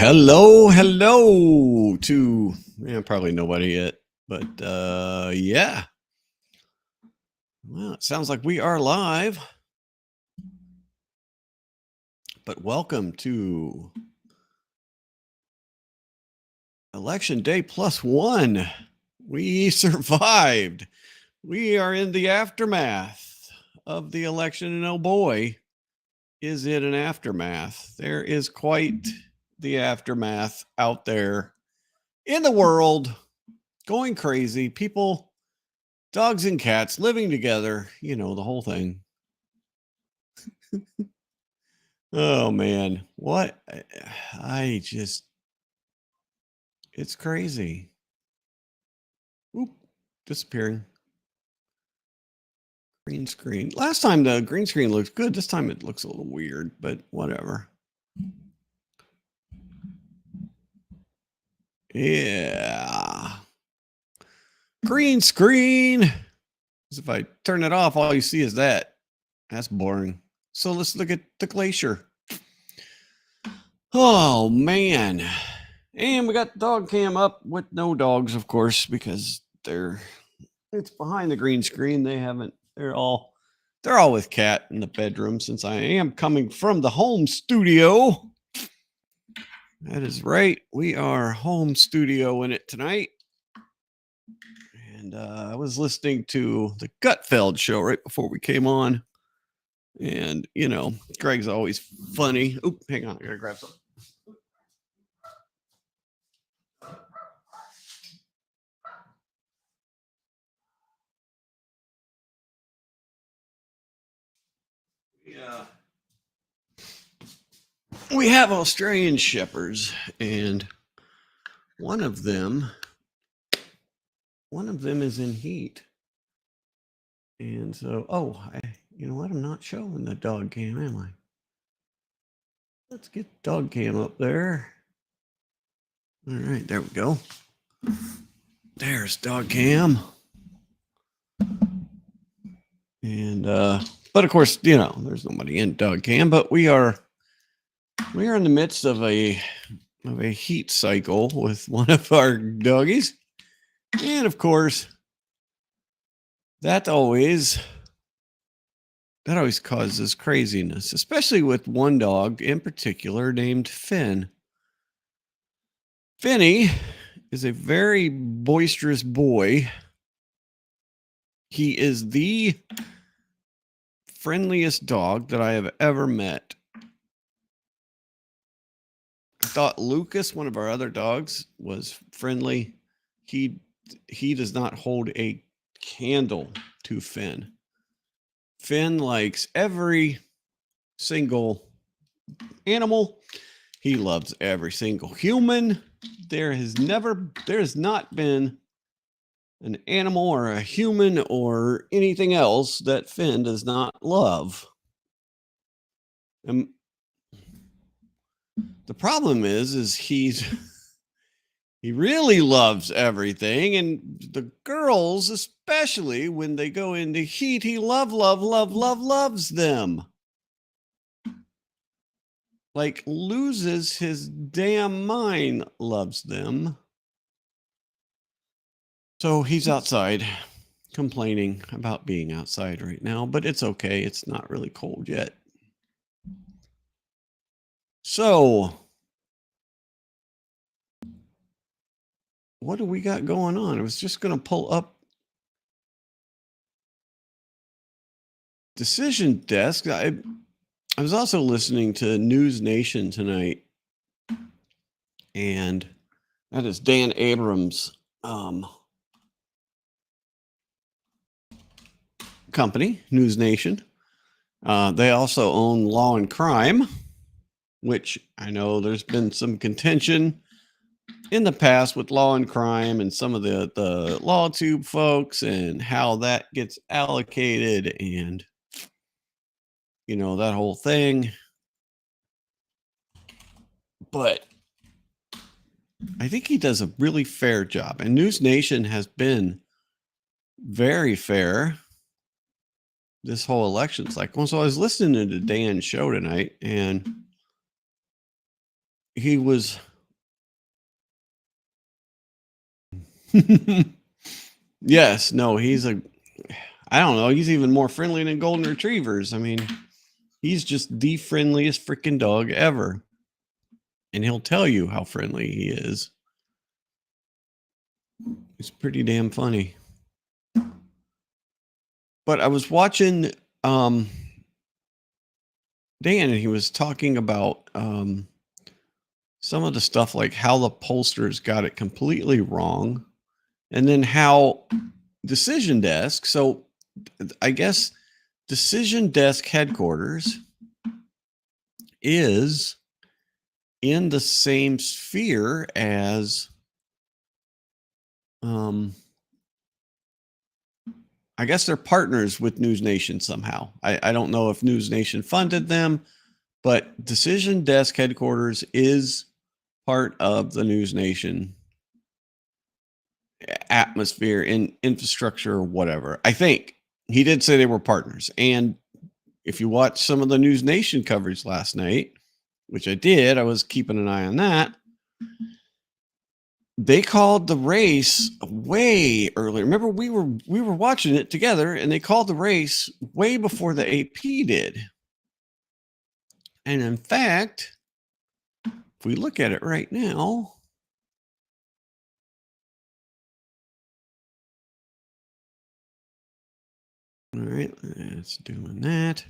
Hello to probably nobody yet, but yeah. Well, it sounds like we are live. But welcome to Election Day +1. We survived. We are in the aftermath of the election, and oh boy, is it an aftermath. There is quite the aftermath out there in the world, going crazy. People, dogs and cats living together, the whole thing. Oh man, what? It's crazy. Oop, disappearing. Green screen. Last time the green screen looked good. This time it looks a little weird, but whatever. Yeah. Green screen. If I turn it off, all you see is that. That's boring. So let's look at the glacier. Oh man. And we got the dog cam up with no dogs, of course, because it's behind the green screen. They're all with Cat in the bedroom, since I am coming from the home studio. That is right. We are home studio in it tonight. And I was listening to the Gutfeld show right before we came on. And, Greg's always funny. Oop, hang on. I got to grab something. Yeah. We have Australian Shepherds, and one of them is in heat. And so, you know what? I'm not showing the dog cam, am I? Let's get the dog cam up there. All right, there we go. There's dog cam. And but of course, there's nobody in dog cam, but we are in the midst of a heat cycle with one of our doggies. And of course, that always causes craziness, especially with one dog in particular named Finn. Finny is a very boisterous boy. He is the friendliest dog that I have ever met. I thought Lucas, one of our other dogs, was friendly. He does not hold a candle to Finn. Finn likes every single animal. He loves every single human. There has not been an animal or a human or anything else that Finn does not love. And the problem is he really loves everything, and the girls, especially when they go into heat, he loves them. Like, loses his damn mind, loves them. So he's outside complaining about being outside right now, but it's okay. It's not really cold yet. So what do we got going on? I was just going to pull up Decision Desk. I was also listening to News Nation tonight, and that is Dan Abrams' company, News Nation. They also own Law and Crime, which I know there's been some contention in the past with Law and Crime and some of the LawTube folks and how that gets allocated and, that whole thing. But I think he does a really fair job. And News Nation has been very fair this whole election cycle. So I was listening to Dan's show tonight, and he was Yes, no, I don't know, he's even more friendly than golden retrievers. I mean, he's just the friendliest freaking dog ever. And he'll tell you how friendly he is. It's pretty damn funny. But I was watching Dan, and he was talking about some of the stuff, like how the pollsters got it completely wrong, and then how Decision Desk. So I guess Decision Desk headquarters is in the same sphere as I guess they're partners with News Nation somehow. I don't know if News Nation funded them, but Decision Desk headquarters is part of the News Nation atmosphere and infrastructure or whatever. I think he did say they were partners. And if you watch some of the News Nation coverage last night, which I did, I was keeping an eye on that. They called the race way earlier. Remember, we were watching it together, and they called the race way before the AP did. And in fact, if we look at it right now, all right, it's doing that.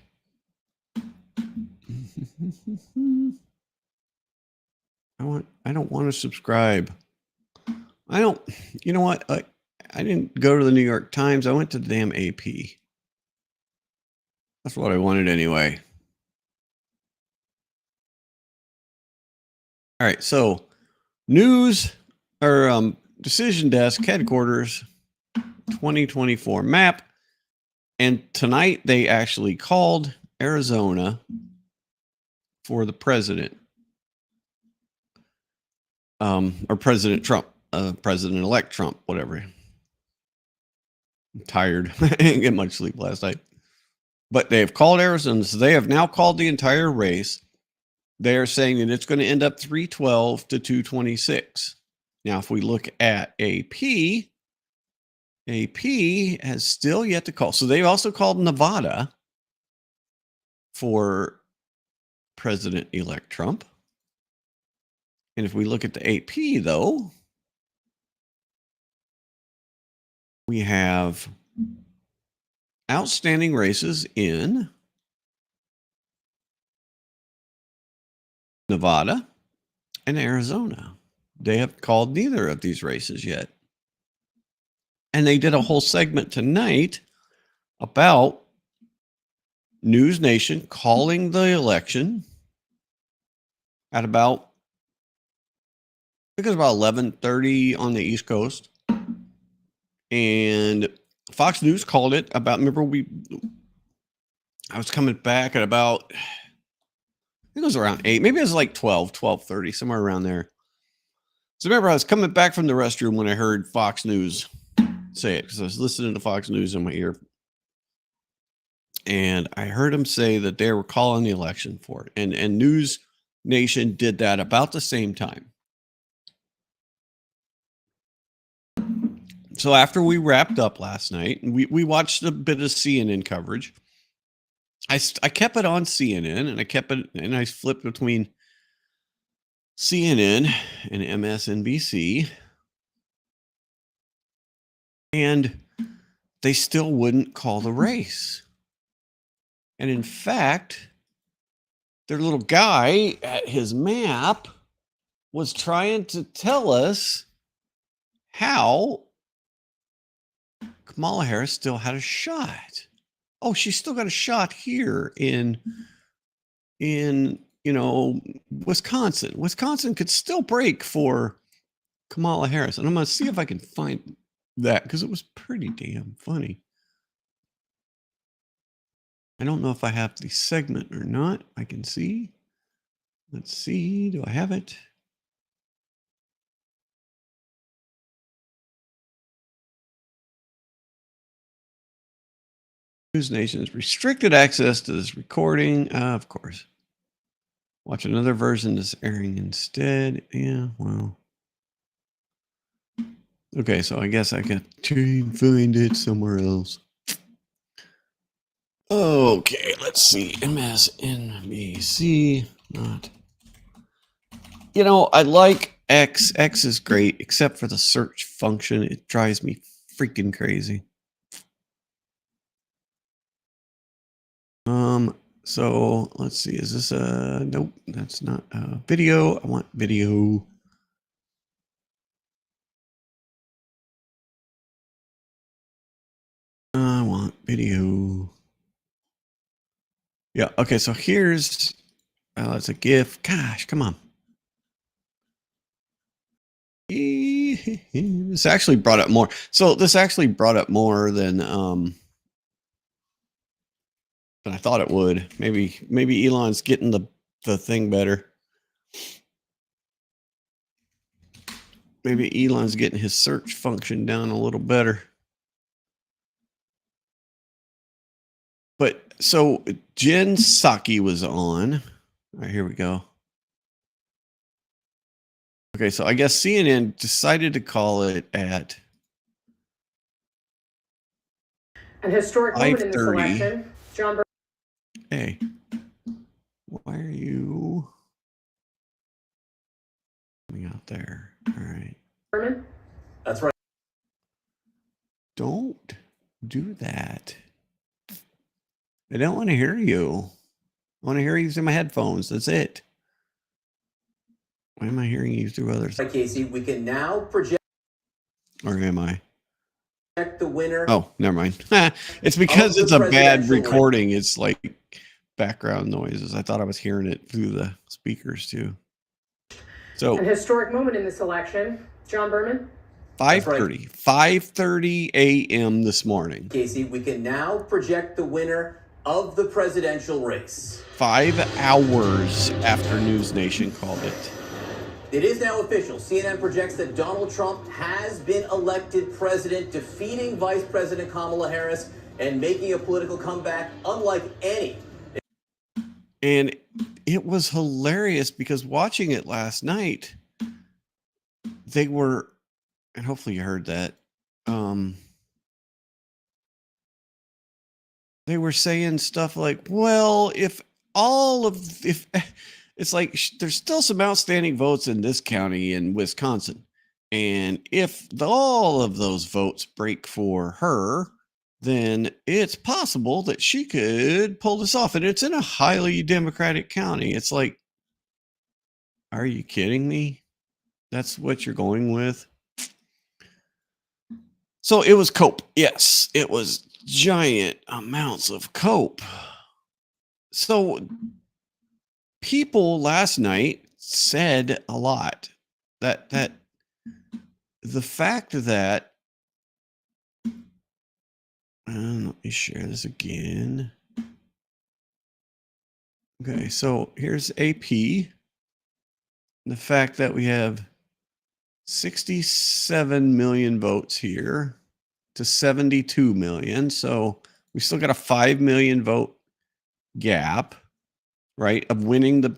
I don't want to subscribe. I don't, you know what? I didn't go to the New York Times. I went to the damn AP. That's what I wanted anyway. All right. So news or Decision Desk headquarters 2024 map. And tonight they actually called Arizona for the president. Or President Trump, President-elect Trump, whatever. I'm tired. I didn't get much sleep last night. But they have called Arizona. So they have now called the entire race. They are saying that it's going to end up 312 to 226. Now, if we look at AP has still yet to call. So they've also called Nevada for President-elect Trump. And if we look at the AP, though, we have outstanding races in Nevada and Arizona. They have called neither of these races yet. And they did a whole segment tonight about News Nation calling the election at about, I think it was about 11:30 on the East Coast. And Fox News called it about, remember, I was coming back at about, I think it was around 8, maybe it was like 12:30, somewhere around there. So remember, I was coming back from the restroom when I heard Fox News say it, because I was listening to Fox News in my ear. And I heard him say that they were calling the election for it. And News Nation did that about the same time. So after we wrapped up last night, we watched a bit of CNN coverage. I kept it on CNN, and I flipped between CNN and MSNBC, and they still wouldn't call the race. And in fact, their little guy at his map was trying to tell us how Kamala Harris still had a shot. Oh, she's still got a shot here in Wisconsin. Wisconsin could still break for Kamala Harris. And I'm going to see if I can find that, because it was pretty damn funny. I don't know if I have the segment or not. I can see. Let's see. Do I have it? News Nation's restricted access to this recording. Of course. Watch another version that's airing instead. Yeah, well. Okay, so I guess I can find it somewhere else. Okay, let's see. MSNBC, not. You know, I like X. X is great, except for the search function. It drives me freaking crazy. So let's see. Is this a nope? That's not a video. I want video. I want video. Yeah. Okay. So here's. It's a GIF. Gosh, come on. This actually brought up more. So this actually brought up more than I thought it would. Maybe Elon's getting the thing better. Maybe Elon's getting his search function down a little better. But so Jen Psaki was on. All right, here we go. Okay, so I guess CNN decided to call it at An historic moment in this 5:30. election. John. Hey, why are you coming out there? All right. Berman? That's right. Don't do that. I don't want to hear you. I want to hear you through my headphones. That's it. Why am I hearing you through others? Right, Casey, we can now project. Or am I? The winner. Oh, never mind. It's because it's a bad recording. It's like background noises. I thought I was hearing it through the speakers too. So an historic moment in this election. John Berman? 5:30. 5:30 a.m. this morning. Casey, we can now project the winner of the presidential race. 5 hours after News Nation called it. It is now official. CNN projects that Donald Trump has been elected president, defeating Vice President Kamala Harris and making a political comeback unlike any. And it was hilarious because watching it last night, they were, and hopefully you heard that, they were saying stuff like, well, if it's like there's still some outstanding votes in this county in Wisconsin. And if all of those votes break for her, then it's possible that she could pull this off. And it's in a highly Democratic county. It's like, are you kidding me? That's what you're going with? So it was cope. Yes, it was giant amounts of cope. So people last night said a lot. That the fact that let me share this again. Okay, so here's AP. The fact that we have 67 million votes here to 72 million. So we still got a 5 million vote gap, right, of winning the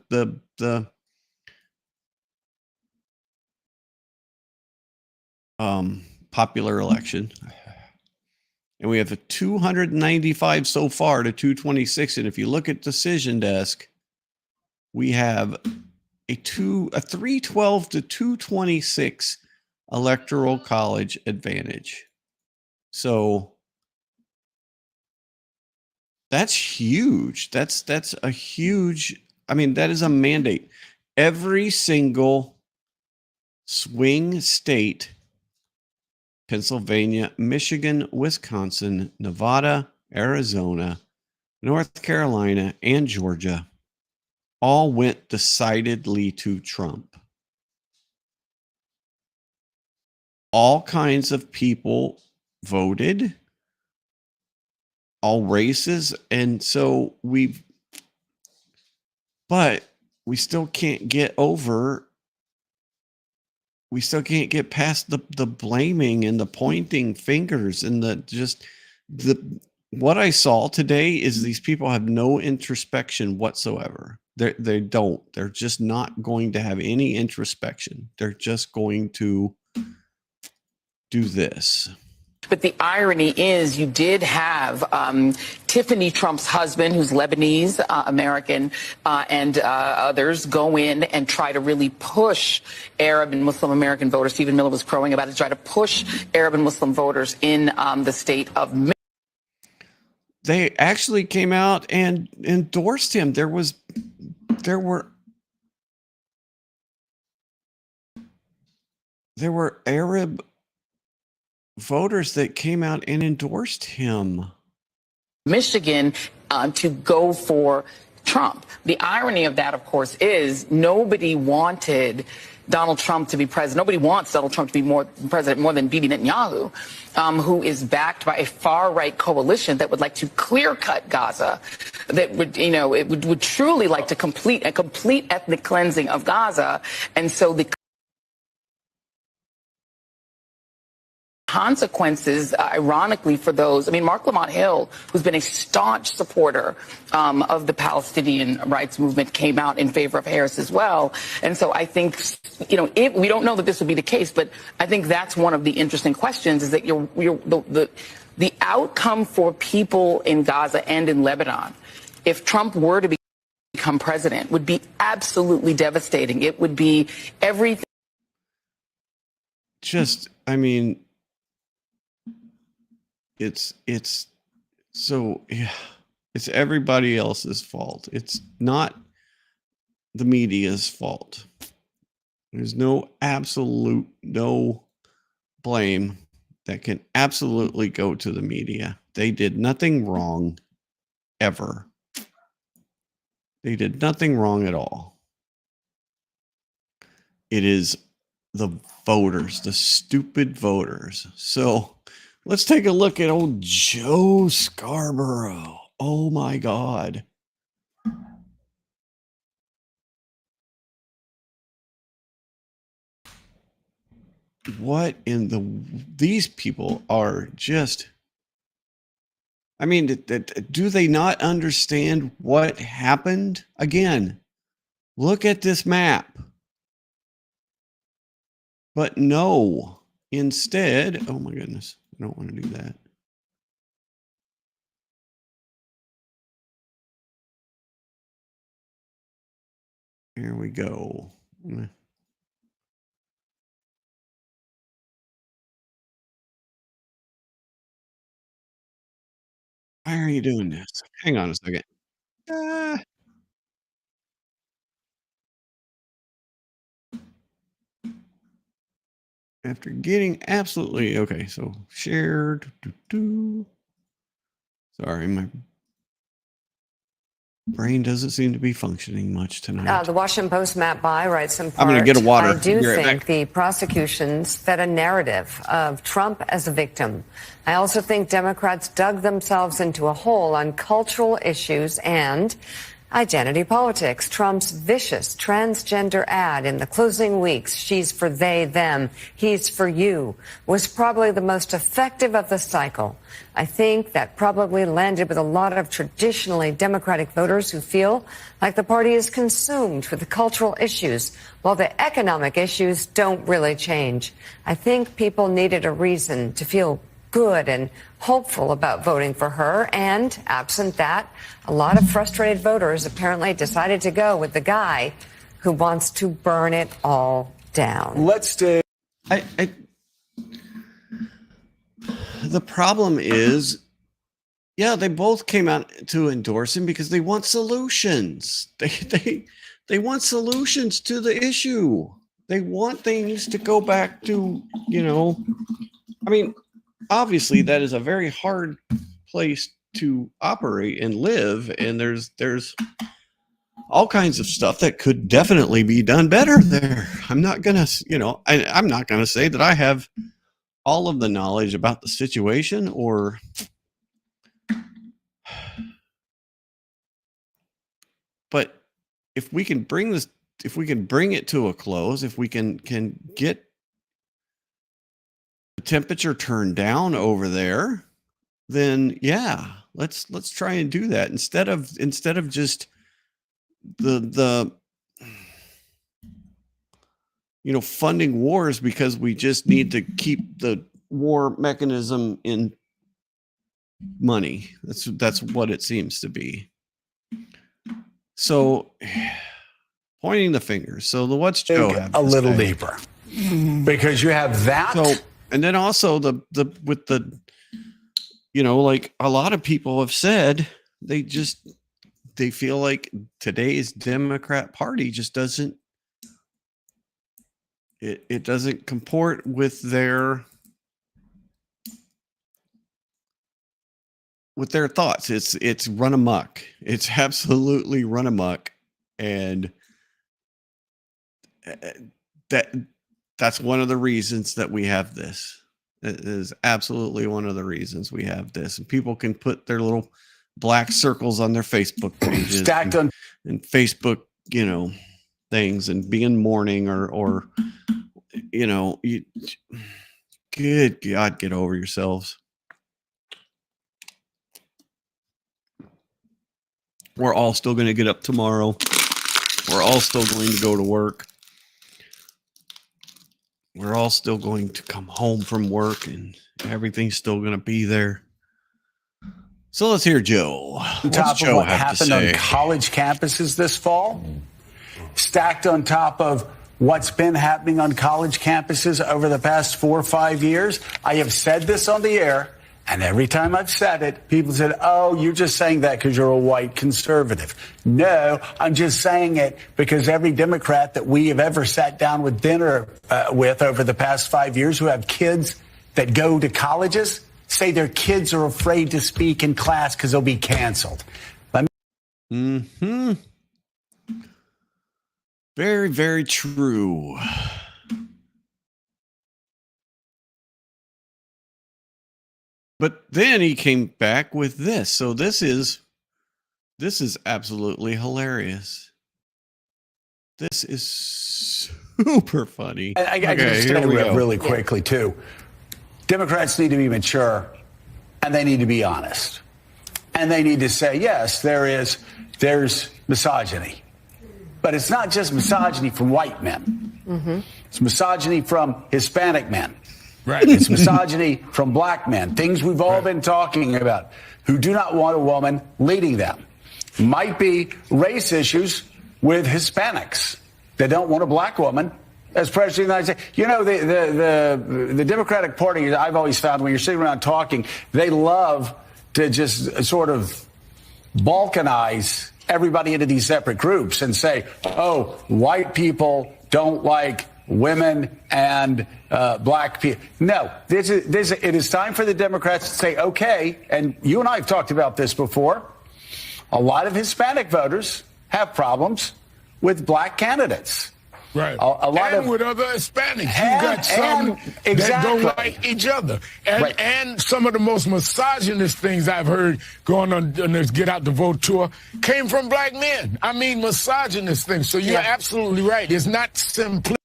popular election. And we have a 295 so far to 226. And if you look at Decision Desk, we have a 312 to 226 electoral college advantage. So that's huge. That's a huge, I mean, that is a mandate. Every single swing state, Pennsylvania, Michigan, Wisconsin, Nevada, Arizona, North Carolina, and Georgia, all went decidedly to Trump. All kinds of people voted, all races. And so but we still can't get past the blaming and the pointing fingers and what I saw today is these people have no introspection whatsoever. They don't. They're just not going to have any introspection. They're just going to do this. But the irony is you did have Tiffany Trump's husband, who's Lebanese American, and others go in and try to really push Arab and Muslim American voters. Stephen Miller was crowing about it, try to push Arab and Muslim voters in the state of Michigan. They actually came out and endorsed him. There were Arab voters that came out and endorsed him. Michigan to go for Trump. The irony of that, of course, is nobody wanted Donald Trump to be president. Nobody wants Donald Trump to be president more than Bibi Netanyahu, who is backed by a far-right coalition that would like to clear-cut Gaza, that would, it would truly like to complete ethnic cleansing of Gaza. And so the consequences, ironically, for those, Mark Lamont Hill, who's been a staunch supporter of the Palestinian rights movement, came out in favor of Harris as well. And so I think, we don't know that this will be the case, but I think that's one of the interesting questions, is that the outcome for people in Gaza and in Lebanon, if Trump were to become president, would be absolutely devastating. It would be everything. It's everybody else's fault. It's not the media's fault. There's no blame that can absolutely go to the media. They did nothing wrong ever. They did nothing wrong at all. It is the voters, the stupid voters. So let's take a look at old Joe Scarborough. Oh my God. What these people are just, do they not understand what happened? Again, look at this map. But no, instead, oh my goodness, I don't want to do that. Here we go. Why are you doing this? Hang on a second. After getting absolutely okay, so share. Sorry, my brain doesn't seem to be functioning much tonight. The Washington Post Matt Bai writes in part, I'm going to get a water. I do think the prosecutions fed a narrative of Trump as a victim. I also think Democrats dug themselves into a hole on cultural issues and identity politics. Trump's vicious transgender ad in the closing weeks, she's for they, them, he's for you, was probably the most effective of the cycle. I think that probably landed with a lot of traditionally Democratic voters who feel like the party is consumed with the cultural issues, while the economic issues don't really change. I think people needed a reason to feel good and hopeful about voting for her, and absent that, a lot of frustrated voters apparently decided to go with the guy who wants to burn it all down. Let's stay. The problem is, they both came out to endorse him because they want solutions. They want solutions to the issue. They want things to go back to, obviously that is a very hard place to operate and live, and there's all kinds of stuff that could definitely be done better there. I'm not gonna say that I have all of the knowledge about the situation, but if we can bring it to a close, if we can get the temperature turned down over there, then let's try and do that instead of just the funding wars because we just need to keep the war mechanism in money. That's what it seems to be. So pointing the finger. So the what's Joe have a little say? deeper, because you have that. So, and then also the with the, you know, like a lot of people have said, they feel like today's Democrat Party just doesn't, it doesn't comport with their thoughts. It's run amok. It's absolutely run amok. And that's one of the reasons that we have this. It is absolutely one of the reasons we have this. And people can put their little black circles on their Facebook pages stacked on and Facebook, you know, things, and be in mourning or you know, good God, get over yourselves. We're all still going to get up tomorrow. We're all still going to go to work. We're all still going to come home from work, and everything's still going to be there. So let's hear Joe. On top of what happened on college campuses this fall, stacked on top of what's been happening on college campuses over the past 4 or 5 years. I have said this on the air, and every time I've said it, people said, oh, you're just saying that because you're a white conservative. No, I'm just saying it because every Democrat that we have ever sat down with dinner with over the past 5 years who have kids that go to colleges say their kids are afraid to speak in class because they'll be canceled. Mm-hmm. Very, very true. But then he came back with this. So this is absolutely hilarious. This is super funny. And I can say really quickly, too. Democrats need to be mature, and they need to be honest. And they need to say, yes, there's misogyny. But it's not just misogyny from white men. Mm-hmm. It's misogyny from Hispanic men. Right. It's misogyny from black men, things we've all been talking about, who do not want a woman leading them. Might be race issues with Hispanics that don't want a black woman as president of the United States. You know, the Democratic Party, I've always found when you're sitting around talking, they love to just sort of balkanize everybody into these separate groups and say, oh, white people don't like women and black people. No, it is time for the Democrats to say, okay, and you and I have talked about this before, a lot of Hispanic voters have problems with black candidates. Right. A lot and of, with other Hispanics. You got some that don't like each other. And some of the most misogynist things I've heard going on this Get Out the Vote tour came from black men. I mean, misogynist things. So you're absolutely right. It's not simply.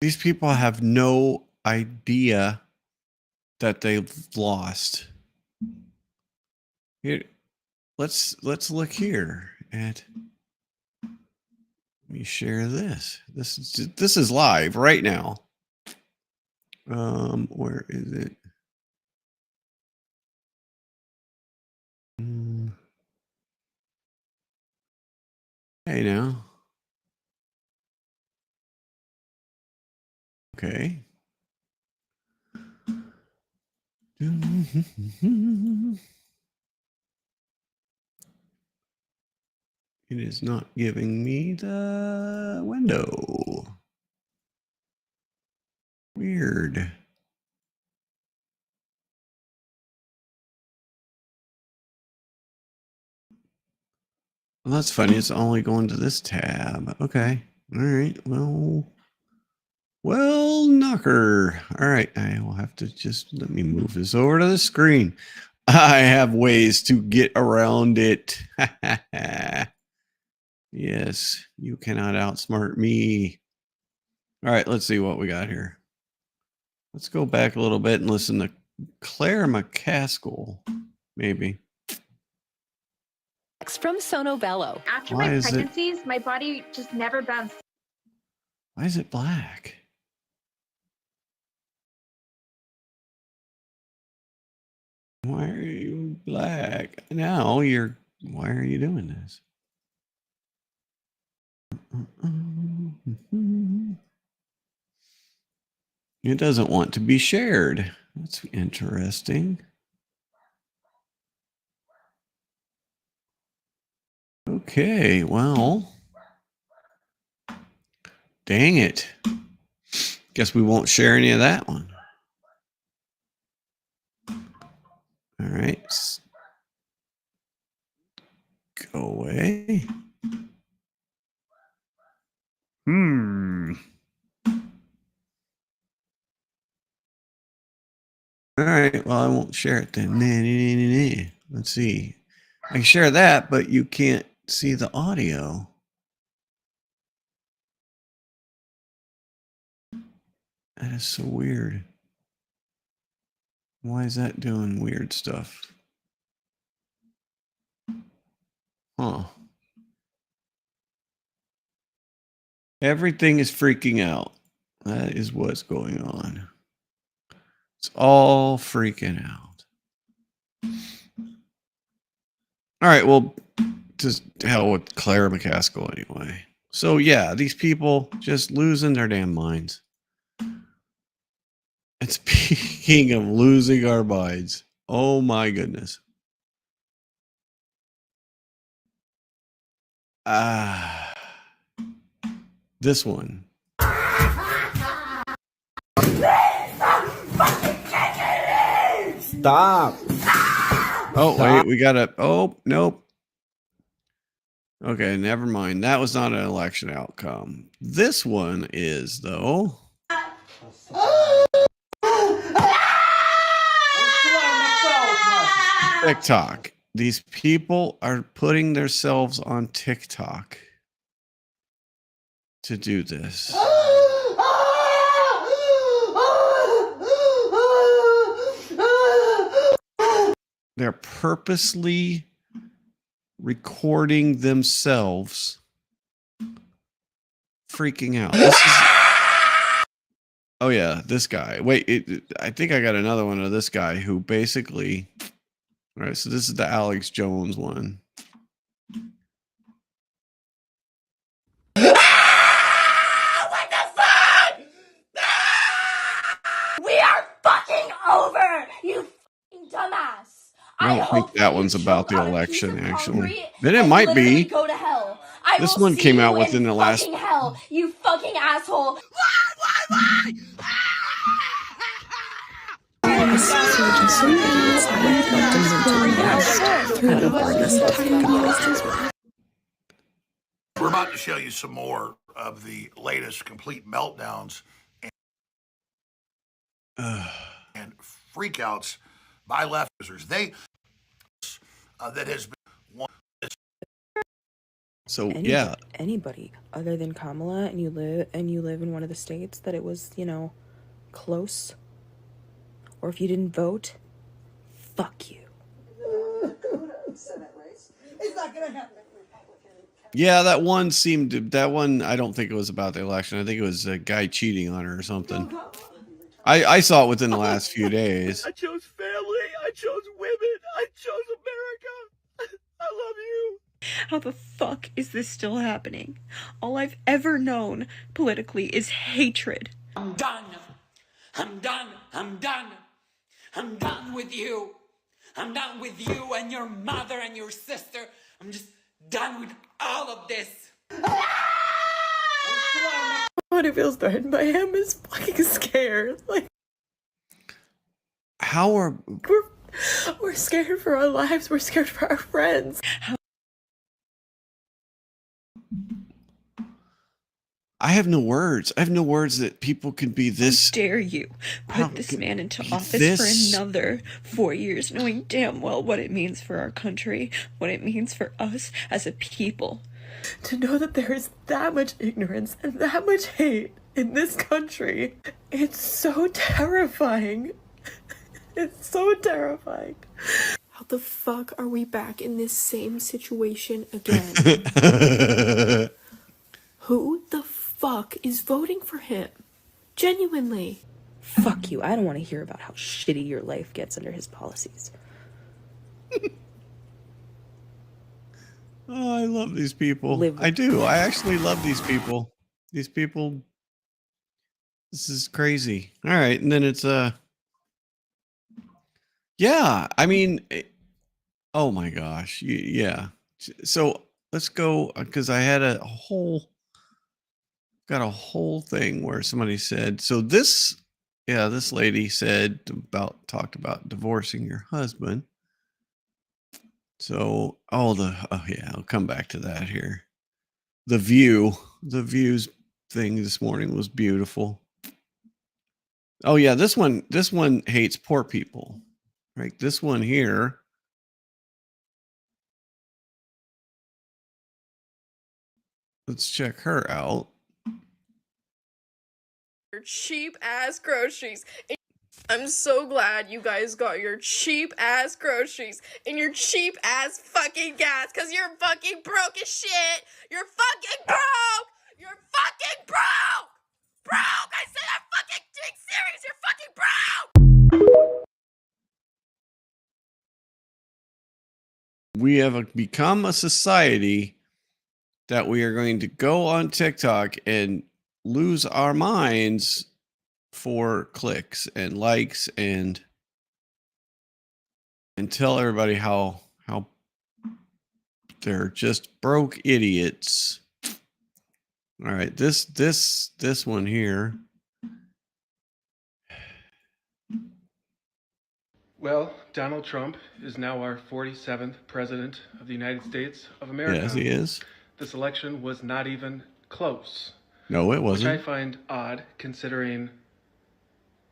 These people have no idea that they've lost. Here, let's look here at. Let me share this. This is live right now. Where is it? Hey now. Okay. It is not giving me the window. Weird. Well, that's funny. It's only going to this tab. Okay. All right. Well, knocker. All right. I will have to just let me move this over to the screen. I have ways to get around it. Yes, you cannot outsmart me. All right, let's see what we got here. Let's go back a little bit and listen to Claire McCaskill, maybe. products from Sonobello. After Why my is it- pregnancies, my body just never bounced. Why is it black? Why are you black? Now you're. Why are you doing this? It doesn't want to be shared. That's interesting. Okay, well. Dang it. Guess we won't share any of that one. All right. Go away. All right. Well, I won't share it then. Let's see. I can share that, but you can't see the audio. That is so weird. Why is that doing weird stuff? Huh. Everything is freaking out. That is what's going on. It's all freaking out. All right, well, just hell with Claire McCaskill anyway. So yeah, these people just losing their damn minds. And speaking of losing our minds, oh my goodness. This one. Stop. Oh, wait, we gotta. Oh, nope. Okay, never mind. That was not an election outcome. This one is, though. TikTok. These people are putting themselves on TikTok to do this. They're purposely recording themselves freaking out. Oh yeah, this guy. Wait, I think I got another one of this guy who basically. All right, so this is the Alex Jones one. What the fuck? We are fucking over, you fucking dumbass. I don't think that one's about the election, actually. Then it might be. Go to hell. This one came out within the last. Hell, you fucking asshole. Why? We're about to show you some more of the latest complete meltdowns and freakouts by lefters. They that has been one. So yeah, anybody other than Kamala, and you live in one of the states that it was, close, or if you didn't vote, fuck you. It's not gonna happen. yeah, that one seemed to. That one, I don't think it was about the election. I think it was a guy cheating on her or something. I saw it within the last few days. I chose family. I chose women. I chose America. I love you. How the fuck is this still happening? All I've ever known politically is hatred. I'm done. I'm done. I'm done. I'm done with you. I'm done with you and your mother and your sister. I'm just done with all of this. What it feels threatened by him is fucking scared. Like, how are we're scared for our lives. We're scared for our friends. I have no words. I have no words that people can be this. How dare you put this man into office for another 4 years, knowing damn well what it means for our country, what it means for us as a people. To know that there is that much ignorance and that much hate in this country, it's so terrifying. It's so terrifying. How the fuck are we back in this same situation again? Who the fuck is voting for him? Genuinely. Fuck you. I don't want to hear about how shitty your life gets under his policies. Oh, I love these people. I do. I actually love these people. These people. This is crazy. All right. And then it's yeah, I mean, oh my gosh. Yeah. So let's go because I had got a whole thing where somebody said, so this lady talked about divorcing your husband. So, I'll come back to that here. The views thing this morning was beautiful. Oh yeah, this one hates poor people. Right? This one here. Let's check her out. Your cheap ass groceries. I'm so glad you guys got your cheap ass groceries and your cheap ass fucking gas, because you're fucking broke as shit. You're fucking broke. You're fucking broke. Broke. I said I'm fucking being serious. You're fucking broke. We have become a society that we are going to go on TikTok and lose our minds for clicks and likes and tell everybody how they're just broke idiots. All right, this one here. Well, Donald Trump is now our 47th president of the United States of America. Yes, he is. This election was not even close. No, it wasn't. Which I find odd considering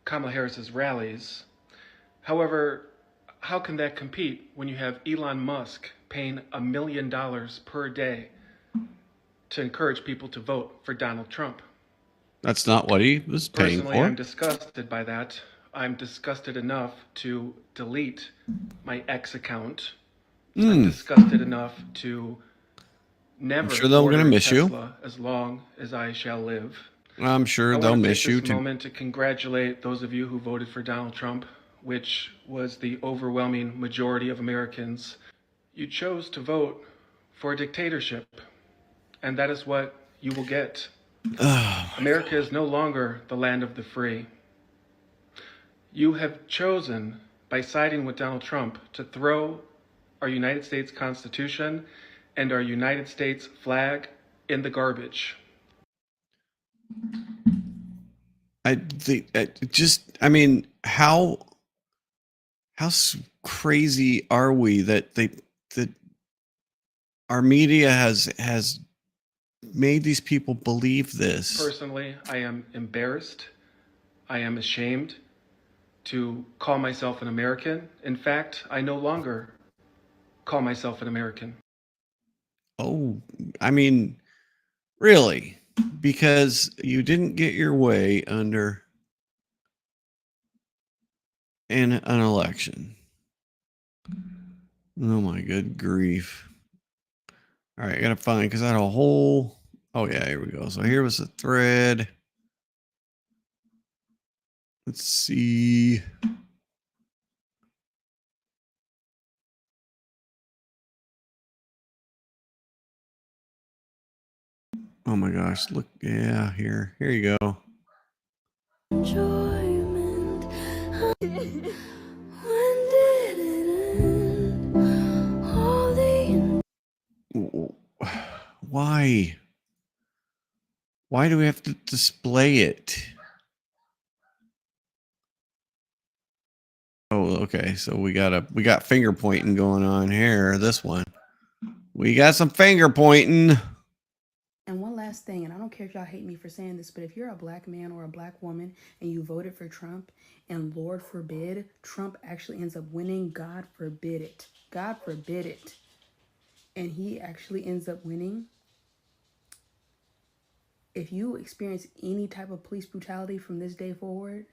Kamala Harris's rallies. However, how can that compete when you have Elon Musk paying $1 million per day to encourage people to vote for Donald Trump? That's not what he was paying Personally, for. I'm disgusted by that. I'm disgusted enough to delete my X account. I'm disgusted enough to never. I'm sure they're going to miss Tesla as long as I shall live. I'm sure they'll miss you too. I want to take this too. moment to congratulate those of you who voted for Donald Trump, which was the overwhelming majority of Americans. You chose to vote for a dictatorship, and that is what you will get. America is no longer the land of the free. You have chosen, by siding with Donald Trump, to throw our United States Constitution and our United States flag in the garbage. I think I mean, how crazy are we that our media has made these people believe this? Personally, I am embarrassed. I am ashamed to call myself an American. In fact, I no longer call myself an American. Oh, I mean, really? Because you didn't get your way under an election. Oh my good grief. All right, I gotta find, because I had a whole, oh yeah, here we go. So here was the thread. Let's see. Oh my gosh, look, yeah, here you go. Enjoyment. When did it end? All the Why do we have to display it? Oh, okay. So we got finger pointing going on here. This one. We got some finger pointing. And one last thing, and I don't care if y'all hate me for saying this, but if you're a black man or a black woman and you voted for Trump, and Lord forbid, Trump actually ends up winning, God forbid it. God forbid it. And he actually ends up winning. If you experience any type of police brutality from this day forward,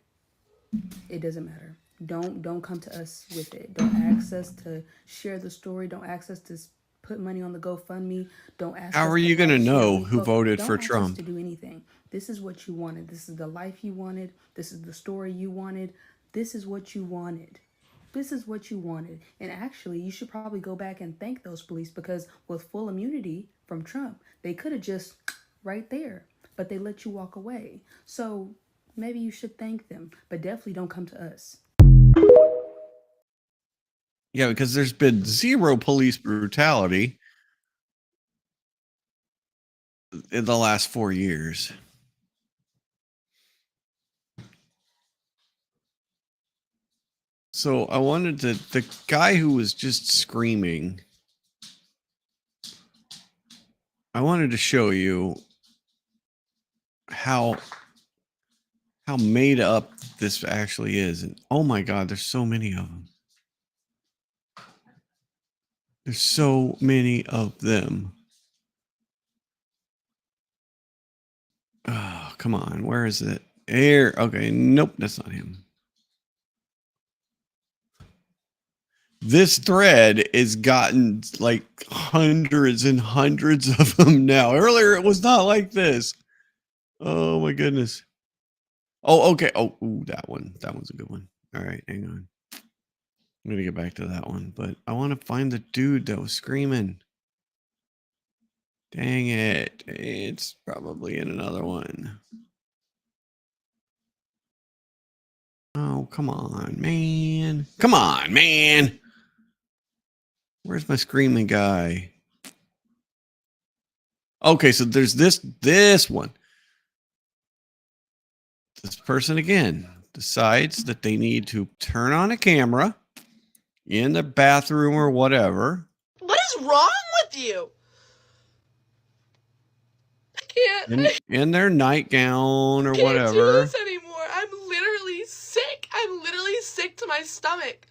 it doesn't matter. Don't come to us with it. Don't ask us to share the story. Don't ask us to put money on the GoFundMe. Don't ask How us are to you going to like, share, know who repost. voted Don't for ask us Trump? to do anything. This is what you wanted. This is the life you wanted. This is the story you wanted. This is what you wanted. This is what you wanted. And actually, you should probably go back and thank those police, because with full immunity from Trump, they could have just right there, but they let you walk away. So maybe you should thank them, but definitely don't come to us. Yeah, because there's been zero police brutality in the last 4 years. So I wanted the guy who was just screaming, I wanted to show you how made up this actually is. And oh my God, there's so many of them. There's so many of them. Oh, come on. Where is it? Here. Okay. Nope. That's not him. This thread has gotten like hundreds and hundreds of them now. Earlier, it was not like this. Oh my goodness. Oh, okay. Oh, ooh, that one. That one's a good one. All right. Hang on. I'm going to get back to that one, but I want to find the dude that was screaming. Dang it. It's probably in another one. Oh, come on, man. Come on, man. Where's my screaming guy? Okay, so there's this one. This person again decides that they need to turn on a camera in the bathroom or whatever. What is wrong with you? I can't. In their nightgown or I can't whatever. do this anymore. I'm literally sick. I'm literally sick to my stomach.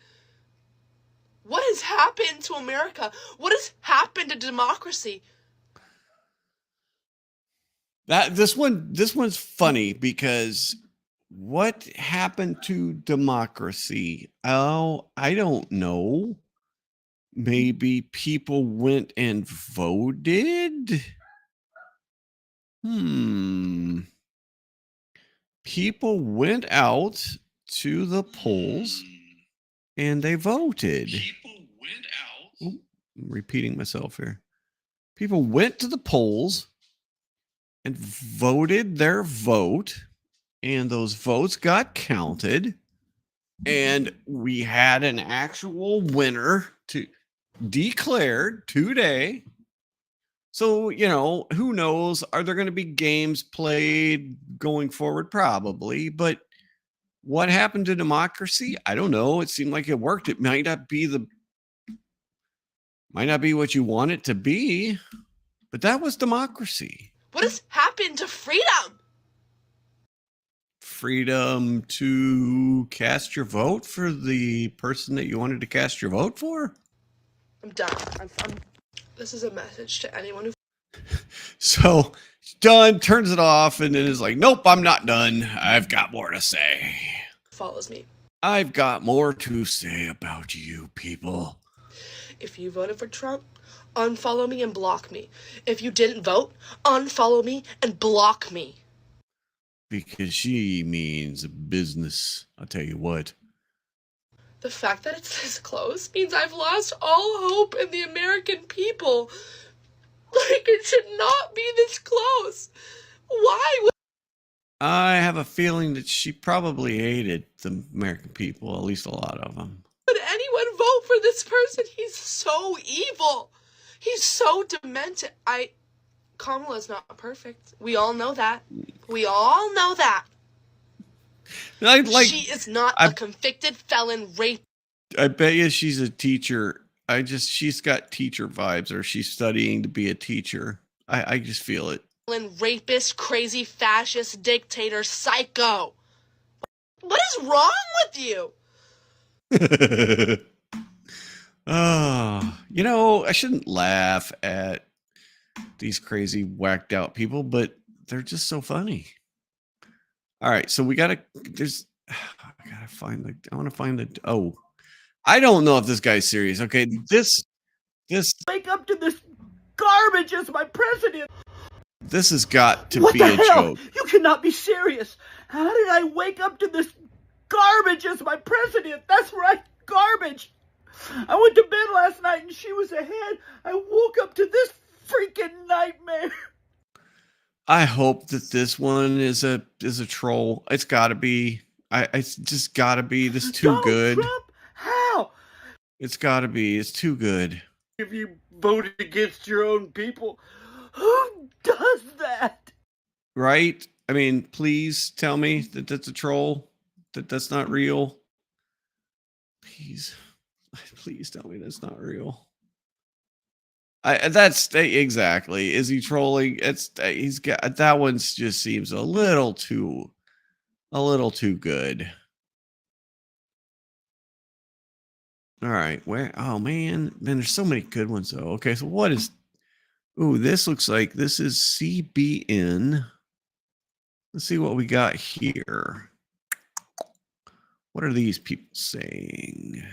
What has happened to America? What has happened to democracy? This one's funny because what happened to democracy? Oh, I don't know. Maybe people went and voted. People went out to the polls and they voted. People went out. Ooh, I'm repeating myself here. People went to the polls and voted their vote, and those votes got counted, and we had an actual winner declared today. So, who knows? Are there going to be games played going forward? Probably. But what happened to democracy? I don't know. It seemed like it worked. It might not be what you want it to be, but that was democracy. What has happened to freedom? Freedom to cast your vote for the person that you wanted to cast your vote for? I'm done. This is a message to anyone who... So, done, turns it off, and then is like, nope, I'm not done. I've got more to say. follows me. I've got more to say about you people. If you voted for Trump, unfollow me and block me. If you didn't vote, unfollow me and block me. Because she means business, I'll tell you what. The fact that it's this close means I've lost all hope in the American people. Like, it should not be this close. Why? I have a feeling that she probably hated the American people, at least a lot of them. Would anyone vote for this person? He's so evil. He's so demented. Kamala's not perfect. We all know that. We all know that. She is not a convicted felon rape. I bet you she's a teacher. She's got teacher vibes, or she's studying to be a teacher. I just feel it. Rapist, crazy, fascist, dictator, psycho. What is wrong with you? I shouldn't laugh at these crazy, whacked out people, but they're just so funny. All right, so I gotta find the. I want to find the. Oh, I don't know if this guy's serious. Okay, this. Wake up to this garbage as my president. This has got to What be the a hell? joke. You cannot be serious. How did I wake up to this garbage as my president? That's right, garbage. I went to bed last night and she was ahead. I woke up to this freaking nightmare. I hope that this one is a troll. It's got to be. It's just got to be. This too Donald good. Trump? How? It's got to be. It's too good. If you voted against your own people, who does that? Right? I mean, please tell me that that's a troll. That's not real. Please tell me that's not real. That's exactly. Is he trolling? He's got that one's just seems a little too good. All right, where? Oh man, there's so many good ones though. Okay, so what is? Ooh, this looks like this is CBN. Let's see what we got here. What are these people saying?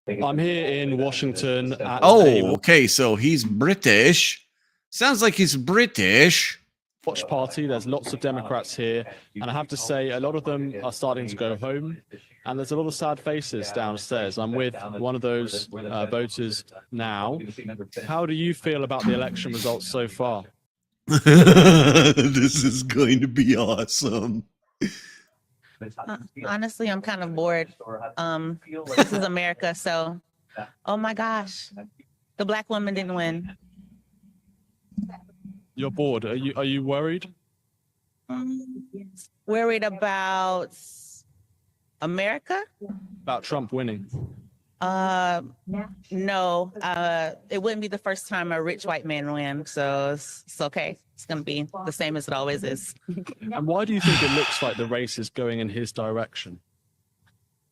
I'm here in Washington. Okay, so he's British. Sounds like he's British. Watch party. There's lots of Democrats here, and I have to say, a lot of them are starting to go home. And there's a lot of sad faces downstairs. I'm with one of those voters now. How do you feel about the election results so far? This is going to be awesome. Honestly, I'm kind of bored. This is America, so oh my gosh, the black woman didn't win. You're bored. Are you worried? Worried about America? About Trump winning? No. It wouldn't be the first time a rich white man wins, so it's okay. It's gonna be the same as it always is. And why do you think it looks like the race is going in his direction?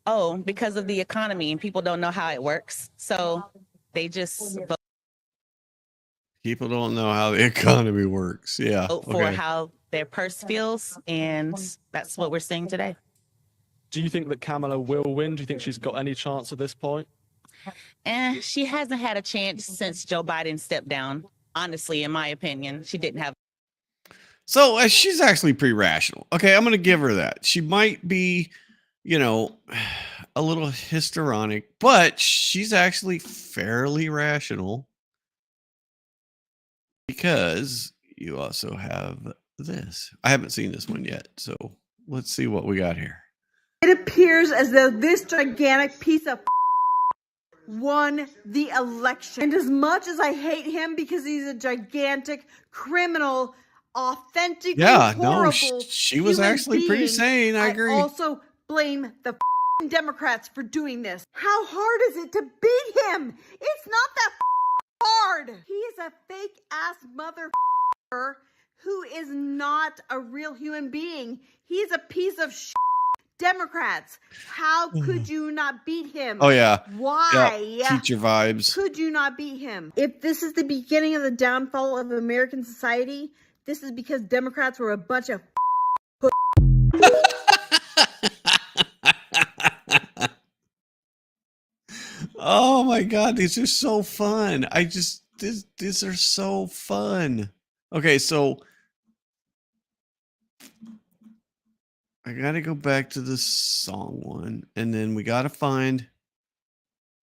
Oh, because of the economy, and people don't know how it works, so they just vote. People don't know how the economy works. Yeah. Vote for how their purse feels, and that's what we're seeing today. Do you think that Kamala will win? Do you think she's got any chance at this point? And she hasn't had a chance since Joe Biden stepped down. Honestly, in my opinion, she didn't have. So she's actually pretty rational. Okay, I'm going to give her that. She might be, a little histrionic, but she's actually fairly rational because you also have this. I haven't seen this one yet, so let's see what we got here. It appears as though this gigantic piece of won the election. And as much as I hate him because he's a gigantic criminal, authentically horrible she was actually pretty sane. I agree. I also blame the Democrats for doing this. How hard is it to beat him? It's not that hard. He is a fake ass motherfucker who is not a real human being. He's a piece of shit. Democrats, how could you not beat him? Oh, yeah. Why? Yep. Teacher vibes. Could you not beat him? If this is the beginning of the downfall of American society, this is because Democrats were a bunch of Oh my God, these are so fun. These are so fun. Okay, so I got to go back to the song one, and then we got to find.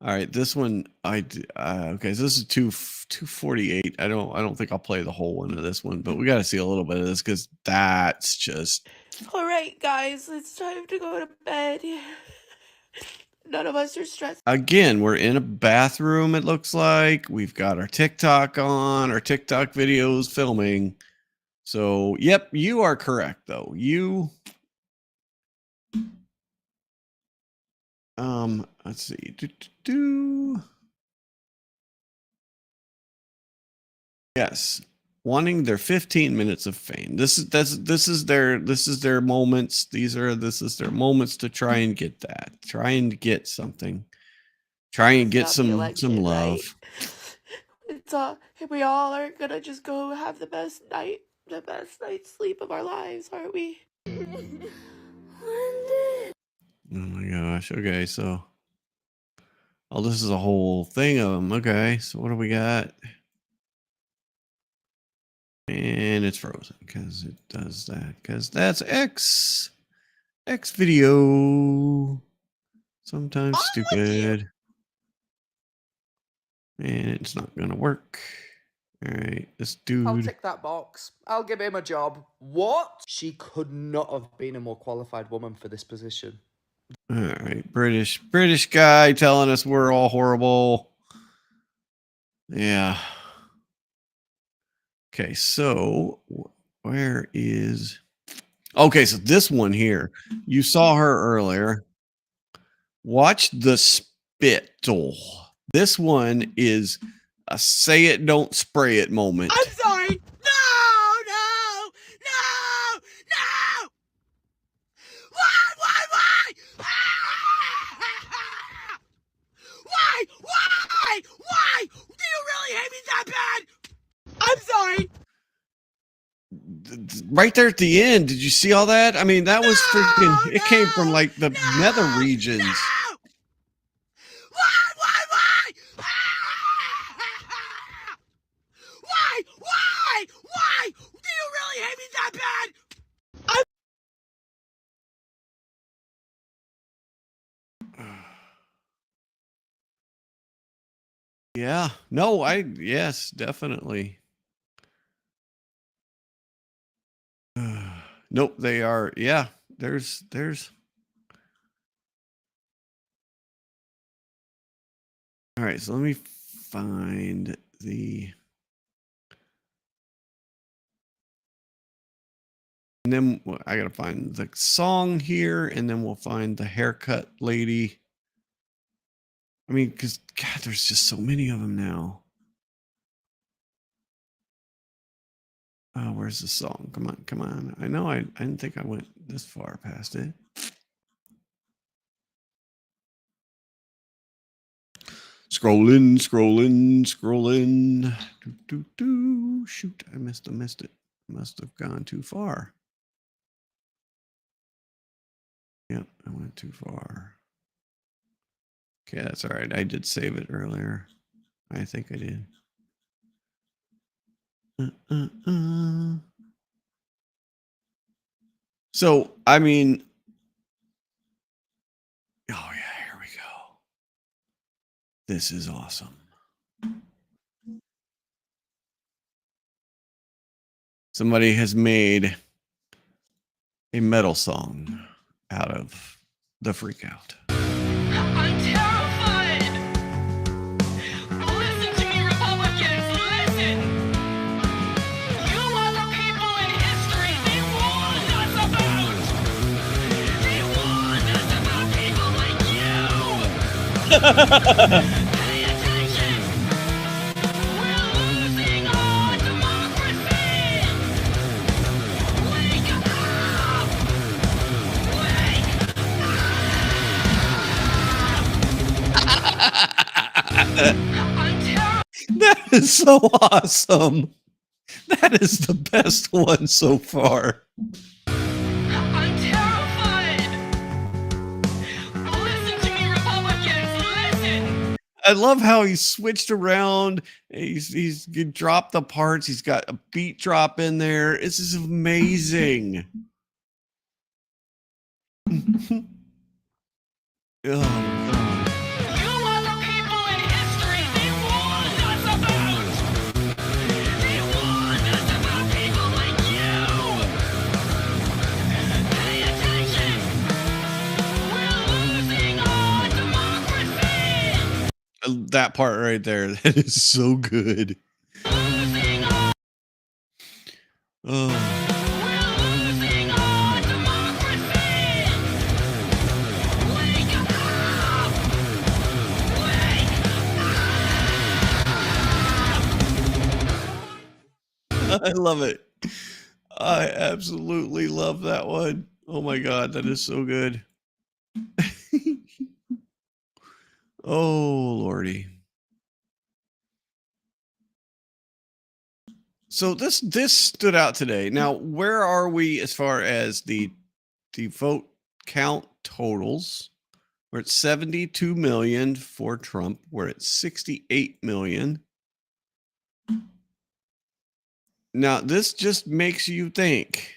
All right, this one okay, so this is 248. I don't think I'll play the whole one of this one, but we got to see a little bit of this because that's just. All right, guys, it's time to go to bed. None of us are stressed. Again, we're in a bathroom, it looks like. We've got our TikTok on, our TikTok videos filming. So, yep, you are correct, though. Let's see. Yes. Wanting their 15 minutes of fame. This is their moments. This is their moments to try and get that. Try and get something. Try and get some love. Right? It's we all are gonna just go have the best night's sleep of our lives, aren't we? gosh. Okay, so oh, this is a whole thing of them. Okay, so what do we got? And it's frozen because it does that. Because that's X video. Sometimes stupid. And it's not gonna work. All right, this I'll dude. tick that box. I'll give him a job. What? She could not have been a more qualified woman for this position. All right, British guy telling us we're all horrible. Yeah. Okay, so where is? Okay, so this one here, you saw her earlier. Watch the spittle. This one is a say it, don't spray it moment. I'm sorry. No. Why? Do you really hate me that bad? I'm sorry. Right there at the end, did you see all that? I mean, that was freaking. It came from like the nether regions. Why? Do you really hate me that bad? Yeah. No, yes, definitely. Nope, they are. Yeah, there's. All right, so let me find the. And then I gotta find the song here, and then we'll find the haircut lady. I mean, because God, there's just so many of them now. Oh, where's the song? Come on. I know I didn't think I went this far past it. Scrolling. Shoot, I missed it. Must have gone too far. Yep, I went too far. Okay, that's all right. I did save it earlier. I think I did. So, I mean, oh yeah, here we go. This is awesome. Somebody has made a metal song out of the freak out. I'm terrified. Listen to me, Republicans. Listen. You are the people in history they warned us about. They warned us about people like you. Pay attention. We're losing our democracy. Wake up. That is so awesome. That is the best one so far. I'm terrified. Listen to me, Republicans. Listen. I love how he switched around. He's dropped the parts. He's got a beat drop in there. This is amazing. Oh, God. You are the people in history they warned us about. They warned us about people like you. Pay attention. We're losing our democracy. That part right there. That is so good. Losing our, Oh. we're losing our democracy. Wake up. I love it. I absolutely love that one. Oh my God, that is so good. Oh Lordy. So this stood out today. Now, where are we as far as the vote count totals? We're at 72 million for Trump. We're at 68 million. Now, this just makes you think.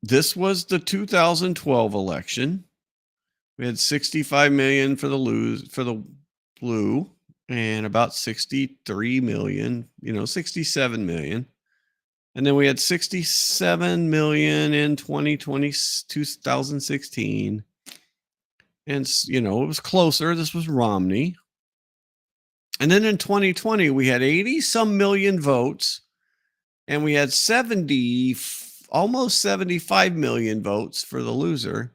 This was the 2012 election. We had 65 million for the blue, and about 63 million, 67 million. And then we had 67 million in 2016. And, it was closer. This was Romney. And then in 2020, we had 80 some million votes, and we had almost 75 million votes for the loser.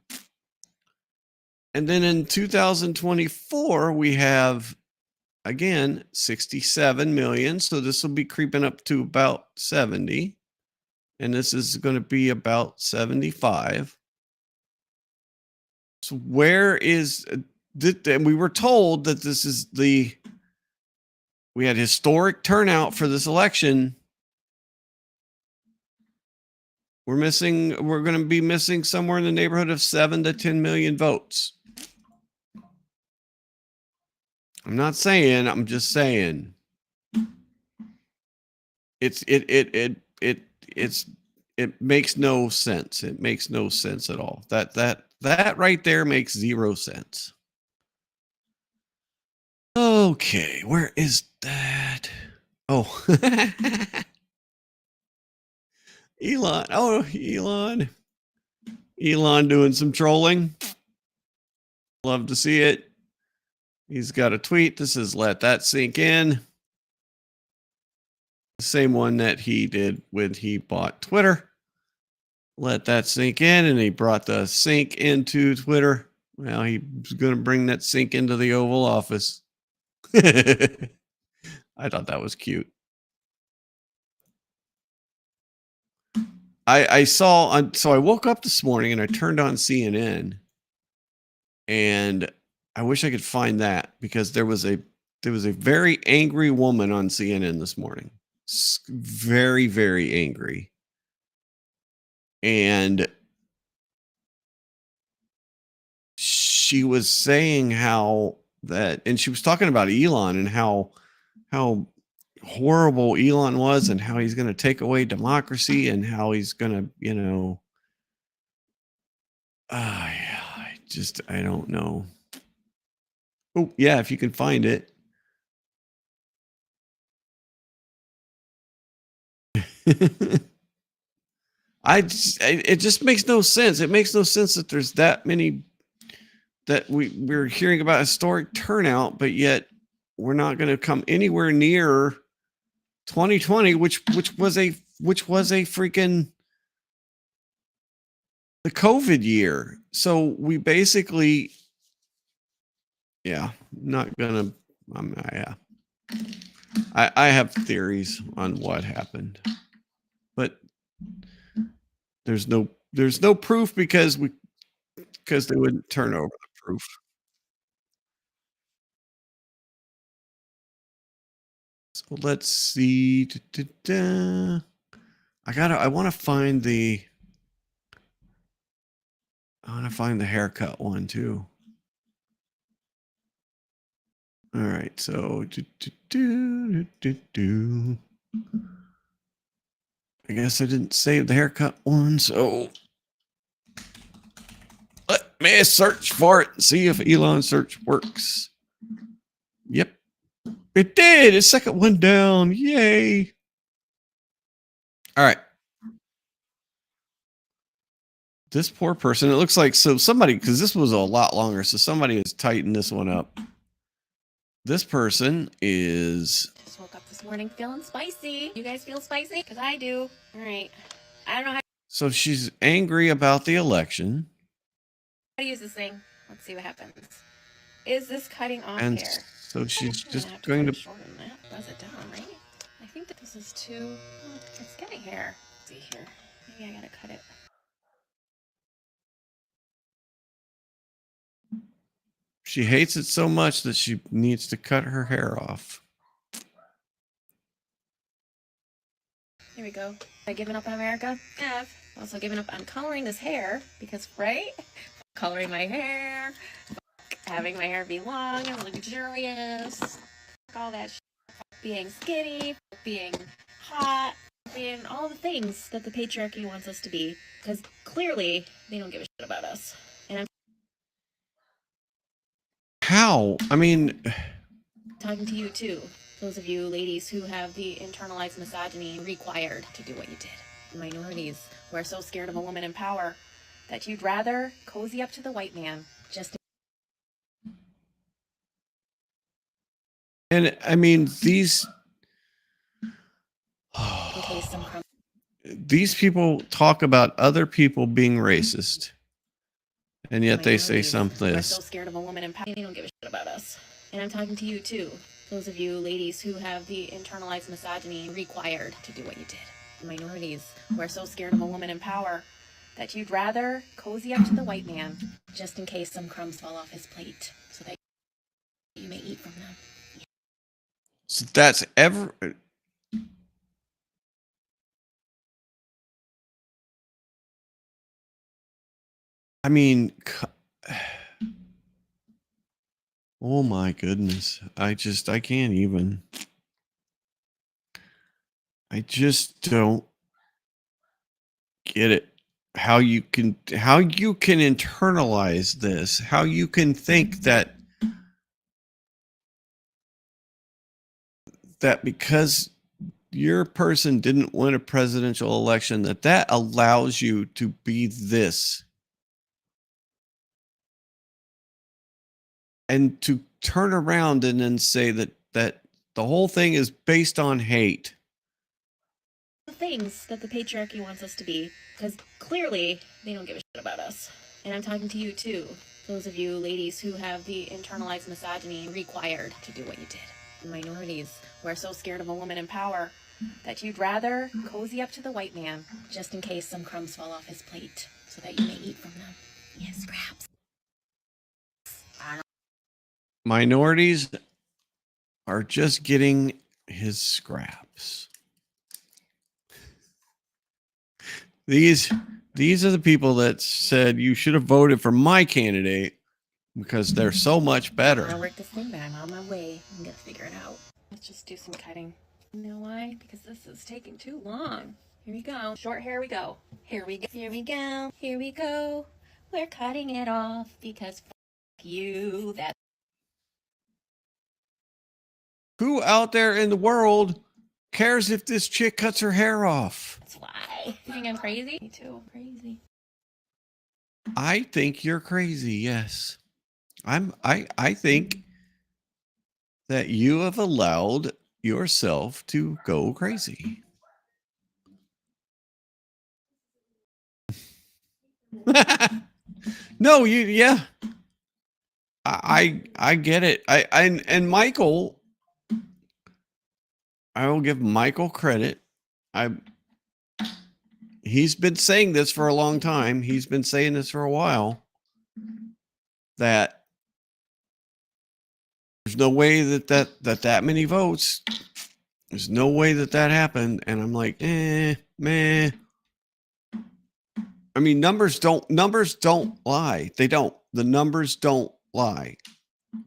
And then in 2024, we have, again, 67 million. So this will be creeping up to about 70. And this is going to be about 75. So where is, and we were told that we had historic turnout for this election. We're going to be missing somewhere in the neighborhood of 7 to 10 million votes. I'm not saying, I'm just saying it makes no sense. It makes no sense at all. That right there makes zero sense. Okay, where is that? Oh, Elon. Oh, Elon. Elon doing some trolling. Love to see it. He's got a tweet. This is let that sink in. The same one that he did when he bought Twitter. Let that sink in, and he brought the sink into Twitter. Well, he's going to bring that sink into the Oval Office. I thought that was cute. I saw, so I woke up this morning and I turned on CNN, and I wish I could find that, because there was a very angry woman on CNN this morning. Very, very angry. And she was saying and she was talking about Elon and how horrible Elon was, and how he's going to take away democracy, and how he's going to, I don't know. Oh, yeah, if you can find it. It just makes no sense. It makes no sense that there's that many, that we're hearing about historic turnout, but yet we're not going to come anywhere near 2020, which was a freaking the COVID year. So we basically, yeah, not gonna. Yeah, I have theories on what happened, but there's no proof, because they wouldn't turn over the proof. So let's see. I want to find the haircut one too. All right, so I guess I didn't save the haircut one, so let me search for it and see if Elon search works. Yep, it did. It's second one down. Yay! All right. This poor person. It looks like somebody, because this was a lot longer, so somebody has tightened this one up. This person is. Just woke up this morning feeling spicy. You guys feel spicy? Because I do. All right. I don't know how So she's angry about the election. to use this thing. Let's see what happens. Is this cutting off And hair? so she's just going to. Shorten that. Does it down, right? I think that this is too. It's getting hair. Let's see here. Maybe I gotta cut it. She hates it so much that she needs to cut her hair off. Here we go. Have I given up on America? Yeah. I've also given up on coloring this hair because, right? Coloring my hair, having my hair be long and luxurious, all that shit. Being skinny, being hot, being all the things that the patriarchy wants us to be. Because clearly, they don't give a shit about us. And I'm How? I mean, talking to you too. Those of you ladies who have the internalized misogyny required to do what you did. Minorities who are so scared of a woman in power that you'd rather cozy up to the white man just and I mean, these in case some these people talk about other people being racist, and yet they say something. We're so scared of a woman in power. They don't give a shit about us. And I'm talking to you too. Those of you ladies who have the internalized misogyny required to do what you did. Minorities who are so scared of a woman in power that you'd rather cozy up to the white man just in case some crumbs fall off his plate so that you may eat from them. So that's ever. I mean, oh my goodness. I can't even. I just don't get it. How you can internalize this, how you can think that because your person didn't win a presidential election, that allows you to be this. And to turn around and then say that the whole thing is based on hate. The things that the patriarchy wants us to be, because clearly they don't give a shit about us. And I'm talking to you too. Those of you ladies who have the internalized misogyny required to do what you did. Minorities who are so scared of a woman in power that you'd rather cozy up to the white man just in case some crumbs fall off his plate so that you may eat from them. Yes, perhaps. Minorities are just getting his scraps. These are the people that said you should have voted for my candidate because they're so much better. I'll work this thing back on my way. I'm gonna figure it out. Let's just do some cutting. You know why? Because this is taking too long. Here we go. Short hair we go. Here we go. Here we go. Here we go. We're cutting it off because you. That. Who out there in the world cares if this chick cuts her hair off? That's why. You think I'm crazy? Me too. Crazy. I think you're crazy. Yes. I think that you have allowed yourself to go crazy. No, yeah. I get it. And Michael, I will give Michael credit. He's been saying this for a long time. He's been saying this for a while, that there's no way that many votes. There's no way that happened. And I'm like, meh. I mean, numbers don't lie. They don't. The numbers don't lie.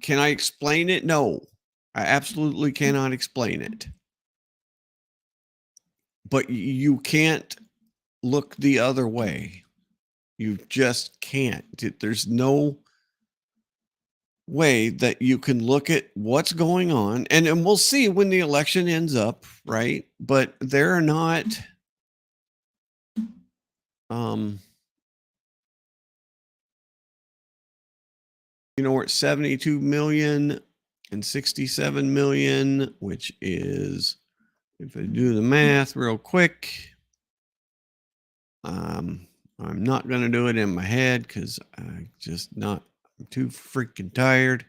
Can I explain it? No, I absolutely cannot explain it. But you can't look the other way. You just can't. There's no way that you can look at what's going on. And we'll see when the election ends up, right? But they're not we're at 72 million and 67 million, which is, if I do the math real quick, I'm not going to do it in my head because I'm too freaking tired.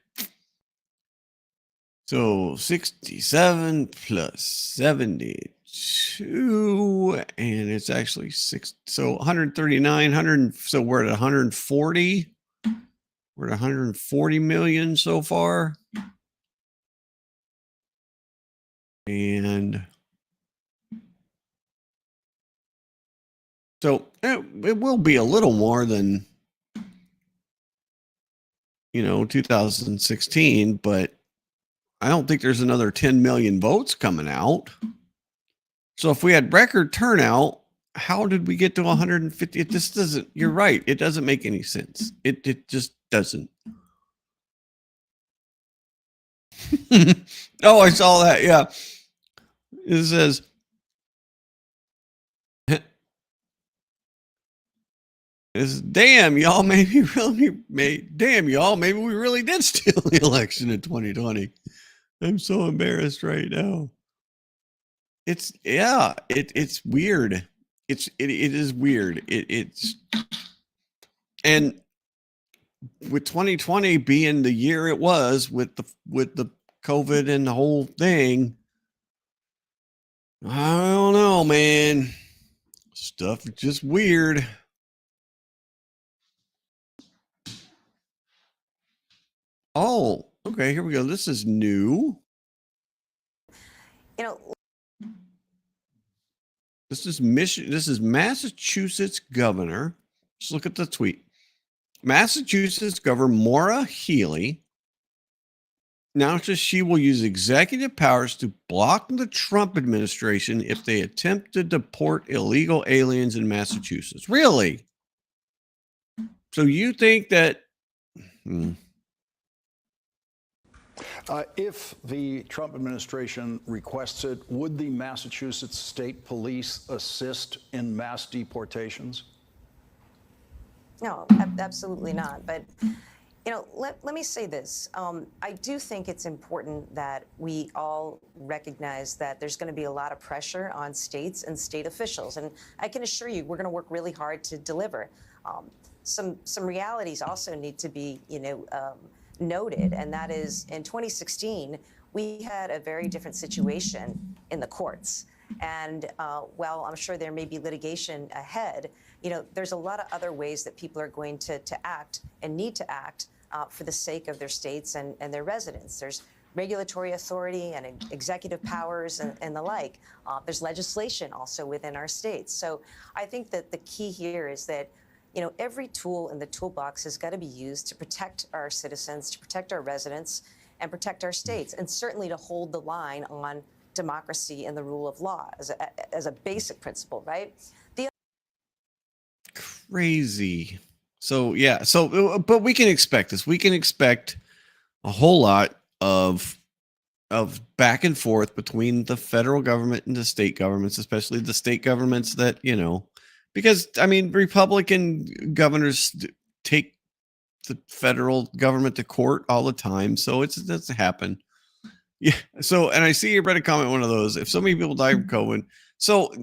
So 67 plus 72, and it's actually 139, so we're at 140. We're at 140 million so far. And It will be a little more than 2016, but I don't think there's another 10 million votes coming out. So if we had record turnout, how did we get to 150? This doesn't, you're right. It doesn't make any sense. It just doesn't. Oh, I saw that. Yeah. It says, damn, y'all, maybe we really did steal the election in 2020. I'm so embarrassed right now. It's weird. It is weird. It's and with 2020 being the year it was with the COVID and the whole thing, I don't know, man. Stuff is just weird. Oh, okay, here we go. This is new. This is Massachusetts governor. Just look at the tweet. Massachusetts Governor Maura Healey announces she will use executive powers to block the Trump administration if they attempt to deport illegal aliens in Massachusetts. Really? So you think that... If the Trump administration requests it, would the Massachusetts State Police assist in mass deportations? No, absolutely not. But, let me say this. I do think it's important that we all recognize that there's going to be a lot of pressure on states and state officials. And I can assure you, we're going to work really hard to deliver. Some realities also need to be, noted, and that is in 2016, we had a very different situation in the courts. And while I'm sure there may be litigation ahead, there's a lot of other ways that people are going to act and need to act for the sake of their states and their residents. There's regulatory authority and executive powers and the like. There's legislation also within our states. So I think that the key here is that every tool in the toolbox has got to be used to protect our citizens, to protect our residents, and protect our states, and certainly to hold the line on democracy and the rule of law as a basic principle, right? Crazy. So, yeah. So, but we can expect this. We can expect a whole lot of back and forth between the federal government and the state governments, especially the state governments that, because Republican governors take the federal government to court all the time. So that's happen. Yeah. So, and I see you read a comment, one of those, if so many people die from COVID. So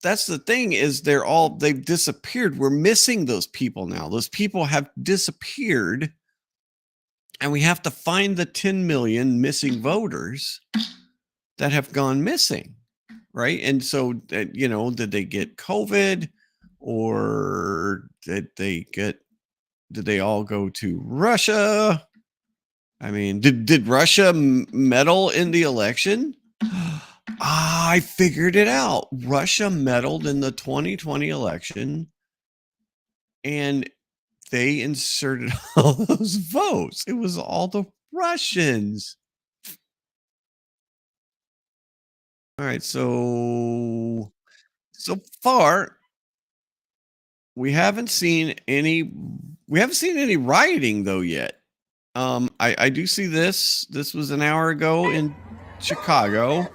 that's the thing is they've disappeared. We're missing those people now. Those people have disappeared and we have to find the 10 million missing voters that have gone missing. Right. And so, did they get COVID? Or did they all go to Russia? Did Russia meddle in the election? I figured it out. Russia meddled in the 2020 election and they inserted all those votes. It was all the Russians. All right. So far, we haven't seen any rioting though yet. I do see this. This was an hour ago in Chicago.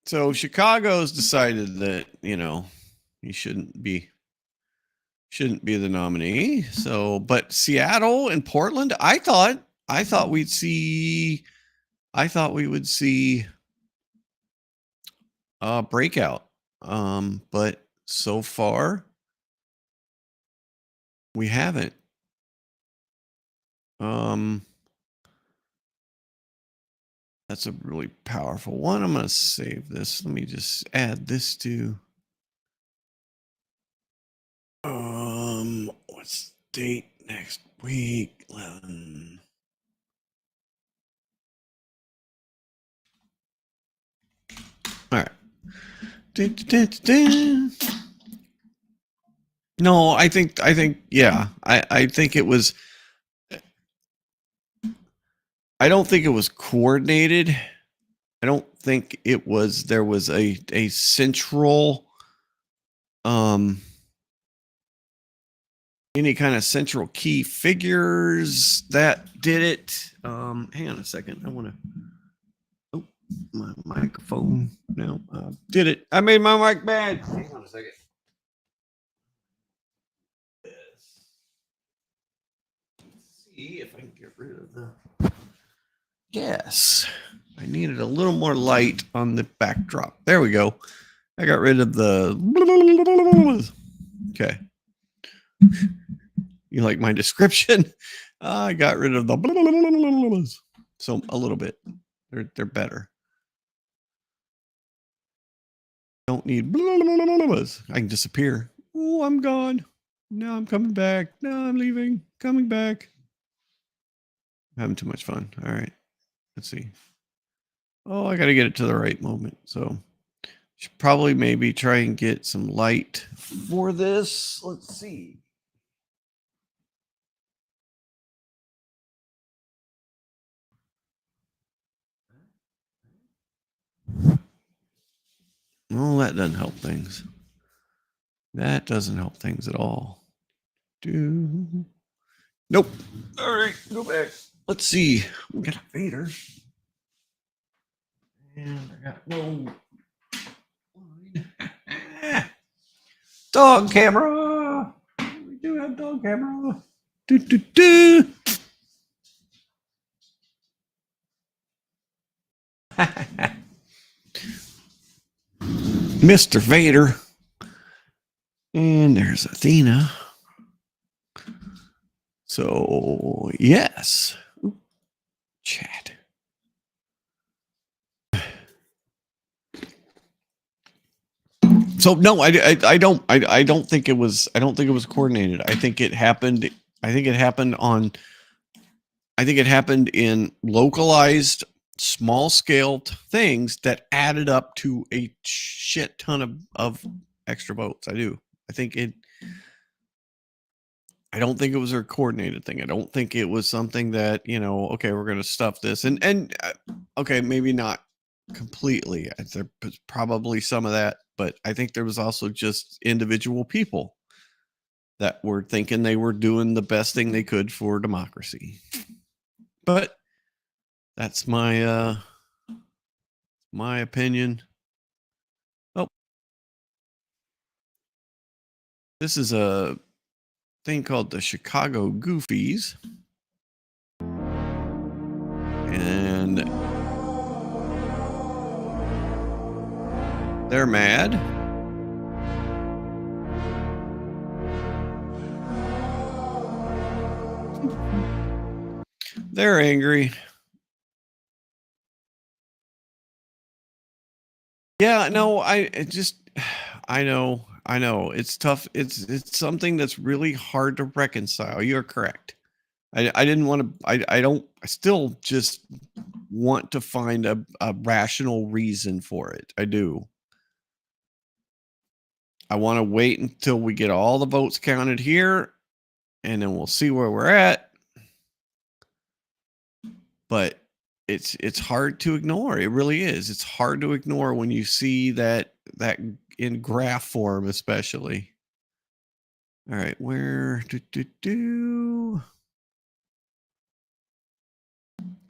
So Chicago's decided that, he shouldn't be the nominee. So, but Seattle and Portland, I thought we would see a breakout. But so far we haven't. That's a really powerful one. I'm going to save this. Let me just add this to what's the date next week? 11. No, I think, yeah, I think it was. I don't think it was coordinated. I don't think it was. There was a central, any kind of central key figures that did it. Hang on a second. I want to. Oh, my microphone. No, did it? I made my mic bad. Hang on a second. See if I can get rid of the. Yes, I needed a little more light on the backdrop. There we go. I got rid of the. Okay. You like my description? I got rid of the. So a little bit. They're better. Don't need. I can disappear. Oh, I'm gone. No, I'm coming back. No, I'm leaving. Coming back. I'm having too much fun. All right. Let's see. Oh, I got to get it to the right moment. So should probably maybe try and get some light for this. Let's see. Well, that doesn't help things. That doesn't help things at all. Nope. All right, go back. Let's see. We got a Vader. And I got no dog camera. We do have dog camera. Mr. Vader. And there's Athena. So, yes. Chat. So no, I don't think it was coordinated. I think it happened in localized small scale things that added up to a shit ton of extra votes. I don't think it was a coordinated thing. I don't think it was something that, okay, we're going to stuff this and okay, maybe not completely. There was probably some of that, but I think there was also just individual people that were thinking they were doing the best thing they could for democracy. But that's my opinion. Oh, this is a thing called the Chicago Goofies. And they're mad. They're angry. Yeah, no, I know. It's tough. It's something that's really hard to reconcile. You're correct. I didn't want to, I still just want to find a rational reason for it. I do. I want to wait until we get all the votes counted here, and then we'll see where we're at. But it's hard to ignore. It really is. It's hard to ignore when you see that in graph form, especially. All right, where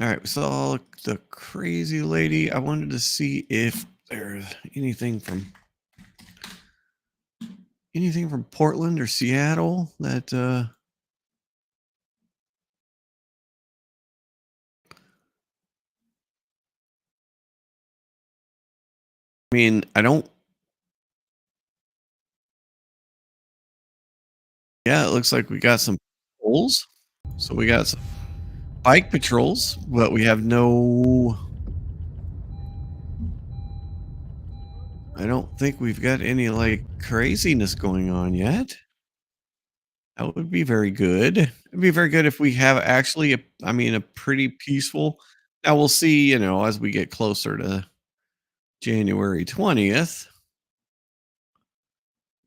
All right, we saw the crazy lady. I wanted to see if there's anything from Portland or Seattle that I mean, I don't. Yeah, it looks like we got some patrols. So we got some bike patrols, but we have no. I don't think we've got any like craziness going on yet. That would be very good. It'd be very good if we have actually a pretty peaceful. Now we'll see, as we get closer to January 20th.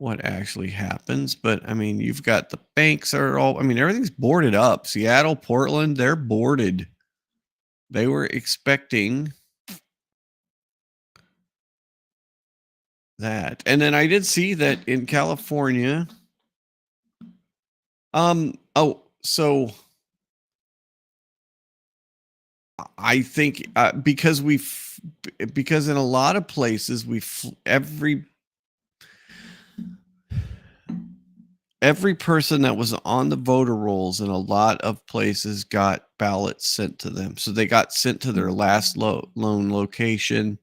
what actually happens. But I mean, you've got the banks are all, I mean, everything's boarded up. Seattle, Portland, they're boarded. They were expecting that. And then I did see that in California. So I think because in a lot of places every person that was on the voter rolls in a lot of places got ballots sent to them. So they got sent to their last lone location.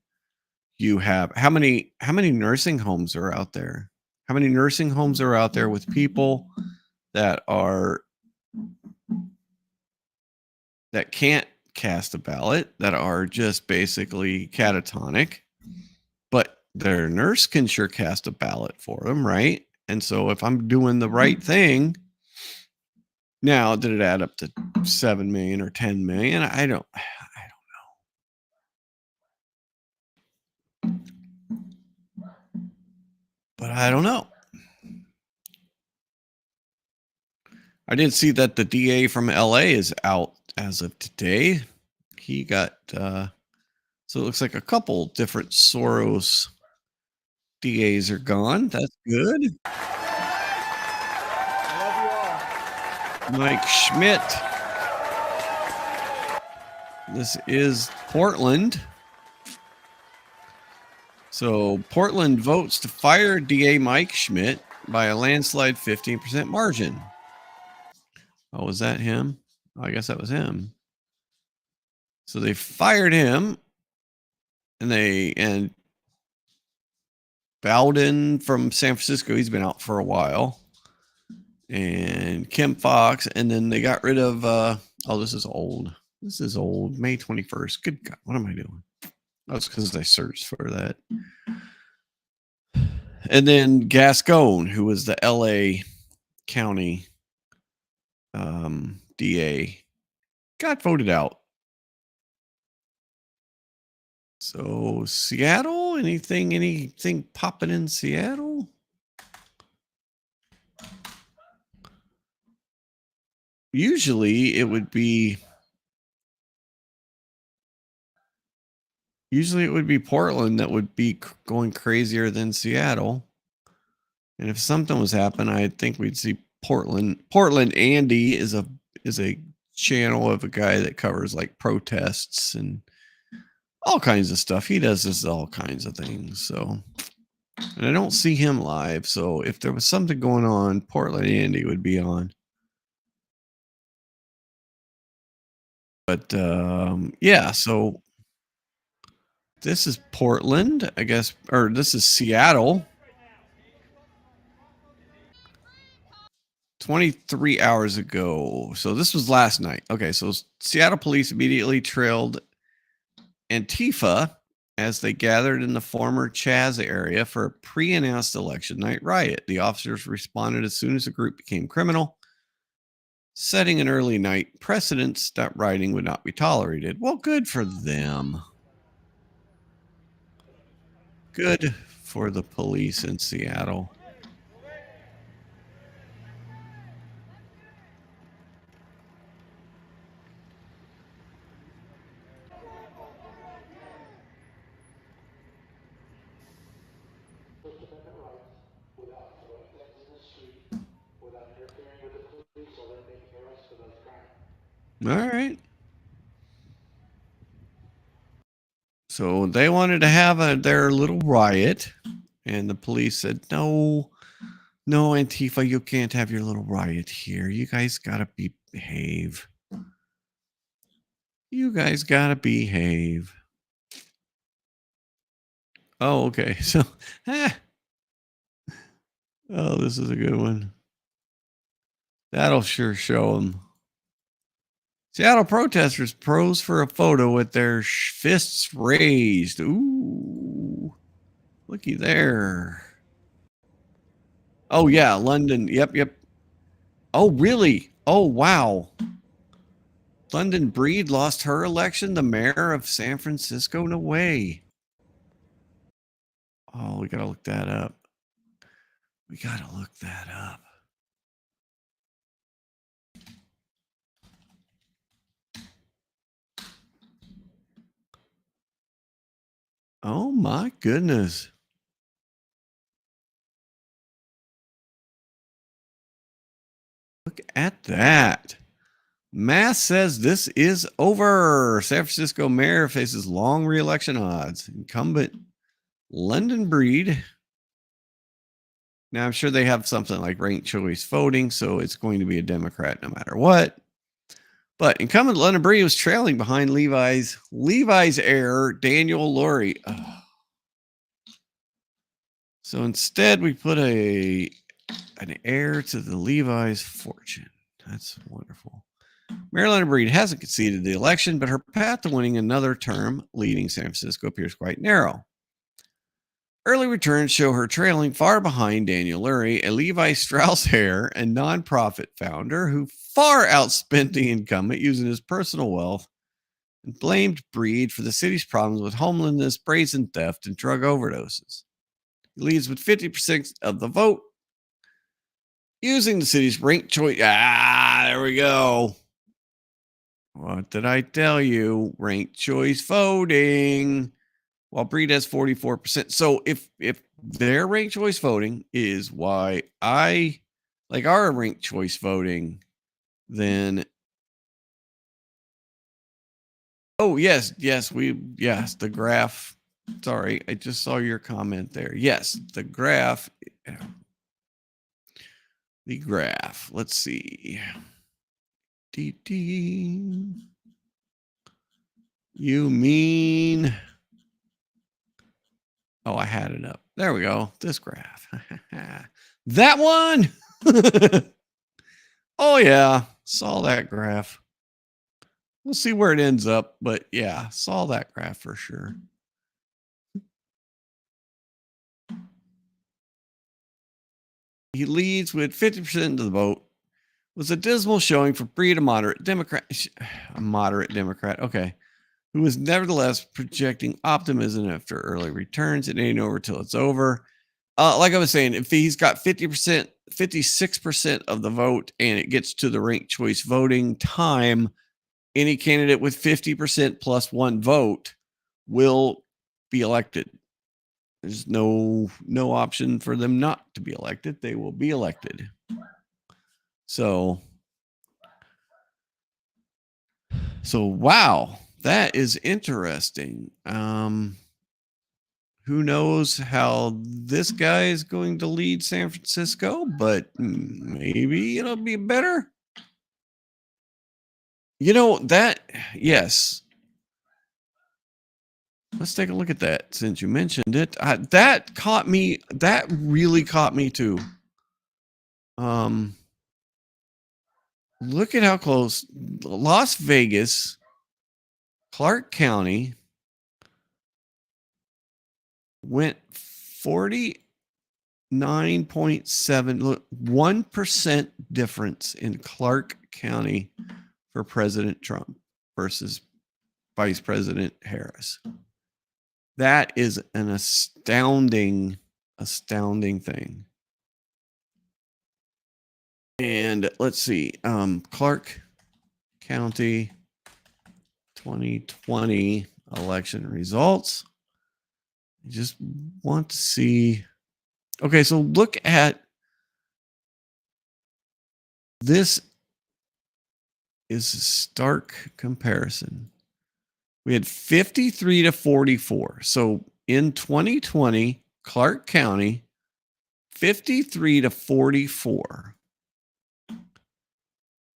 You have how many nursing homes are out there? How many nursing homes are out there with people that can't cast a ballot, that are just basically catatonic, but their nurse can sure cast a ballot for them, right? And so if I'm doing the right thing, now did it add up to 7 million or 10 million? I don't know. But I don't know. I did see that the DA from LA is out as of today. He got so it looks like a couple different Soros DAs are gone. That's good. Mike Schmidt. This is Portland. So Portland votes to fire DA Mike Schmidt by a landslide 15% margin. Oh, was that him? Oh, I guess that was him. So they fired him, and Bowden from San Francisco, he's been out for a while, and Kim Fox, and then they got rid of this is old. This is old. May 21st. Good God, what am I doing? That's because I searched for that. And then Gascon, who was the LA County DA, got voted out. So Seattle, anything popping in Seattle? Usually it would be Portland that would be going crazier than Seattle. And if something was happening, I think we'd see Portland. Portland Andy is a channel of a guy that covers like protests and all kinds of stuff. He does this all kinds of things. So, and I don't see him live. So if there was something going on, Portland Andy would be on. But yeah, so this is Portland, I guess, or this is Seattle. 23 hours ago. So this was last night. Okay, so Seattle police immediately trailed Antifa as they gathered in the former Chaz area for a pre-announced election night riot. The officers responded as soon as the group became criminal, setting an early night precedent that rioting would not be tolerated. Well, good for them. Good for the police in Seattle. All right. So they wanted to have their little riot, and the police said, no, Antifa, you can't have your little riot here. You guys got to behave. You guys got to behave. Oh, okay. So, oh, this is a good one. That'll sure show them. Seattle protesters pose for a photo with their fists raised. Ooh, looky there. Oh, yeah, London. Yep. Oh, really? Oh, wow. London Breed lost her election, the mayor of San Francisco? No way. Oh, we got to look that up. We got to look that up. Oh my goodness. Look at that. Mass says this is over. San Francisco mayor faces long re-election odds. Incumbent London Breed. Now, I'm sure they have something like ranked choice voting, so it's going to be a Democrat no matter what. But incumbent London Breed was trailing behind Levi's heir, Daniel Lurie. Oh. So instead, we put an heir to the Levi's fortune. That's wonderful. Marilyn Breed hasn't conceded the election, but her path to winning another term leading San Francisco appears quite narrow. Early returns show her trailing far behind Daniel Lurie, a Levi Strauss heir and nonprofit founder who far outspent the incumbent using his personal wealth and blamed Breed for the city's problems with homelessness, brazen theft, and drug overdoses. He leads with 50% of the vote, using the city's ranked choice. There we go. What did I tell you? Ranked choice voting. While Breed has 44%. So if their ranked choice voting is why I like our ranked choice voting, then the graph. Sorry, I just saw your comment there. Yes, the graph. The graph. Let's see. You mean? Oh, I had it up. There we go. This graph. That one. Oh, yeah. Saw that graph. We'll see where it ends up. But yeah, saw that graph for sure. He leads with 50% of the vote. Was a dismal showing for Breed, a moderate Democrat. Okay. Who is nevertheless projecting optimism after early returns. It ain't over till it's over. Like I was saying, if he's got 50%, 56% of the vote and it gets to the ranked choice voting time, any candidate with 50% plus one vote will be elected. There's no option for them not to be elected. They will be elected. So wow, that is interesting. Who knows how this guy is going to lead San Francisco, but maybe it'll be better. Yes. Let's take a look at that since you mentioned it. That caught me. That really caught me too. Look at how close Las Vegas, Clark County went 49.7, 1% difference in Clark County for President Trump versus Vice President Harris. That is an astounding thing. And let's see, Clark County 2020 election results. I just want to see. Okay, so look at this. Is a stark comparison. We had 53 to 44. So in 2020, Clark County, 53 to 44.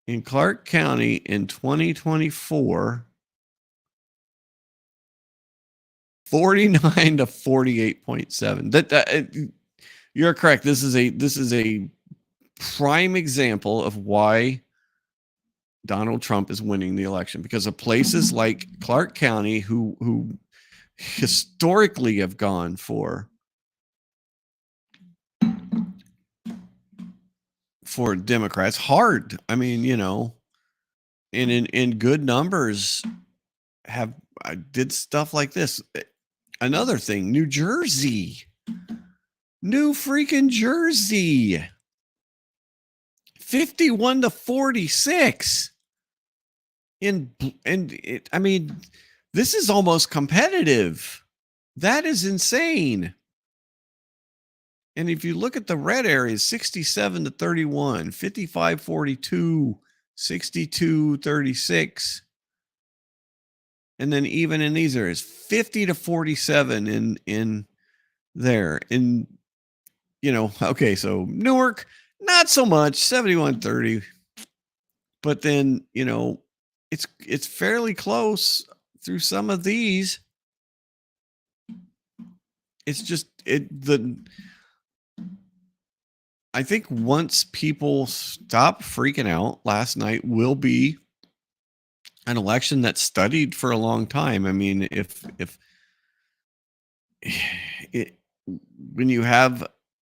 In Clark County in 2024, 49 to 48.7. That you're correct. This is a prime example of why Donald Trump is winning the election, because of places like Clark County who historically have gone for Democrats hard. I mean, in good numbers did stuff like this. Another thing, New Jersey. New freaking Jersey. 51-46. I mean, this is almost competitive. That is insane. And if you look at the red areas, 67-31, 55-42, 62-36. And then even in these areas, 50-47 in there. In, okay, so Newark, not so much, 71-30. But then, it's fairly close through some of these. It's just I think once people stop freaking out, last night will be an election that's studied for a long time. I mean, if when you have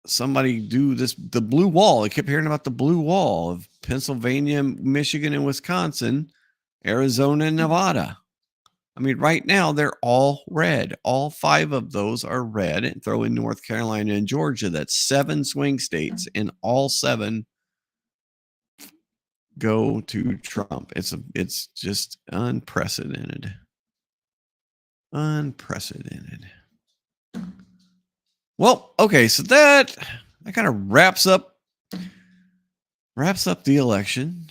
somebody do this, the blue wall, I kept hearing about the blue wall of Pennsylvania, Michigan, and Wisconsin, Arizona, and Nevada. I mean, right now they're all red. All 5 of those are red, and throw in North Carolina and Georgia. That's 7 swing states, and all 7 go to Trump. It's just unprecedented. Unprecedented. Well, okay, so that kind of wraps up the election.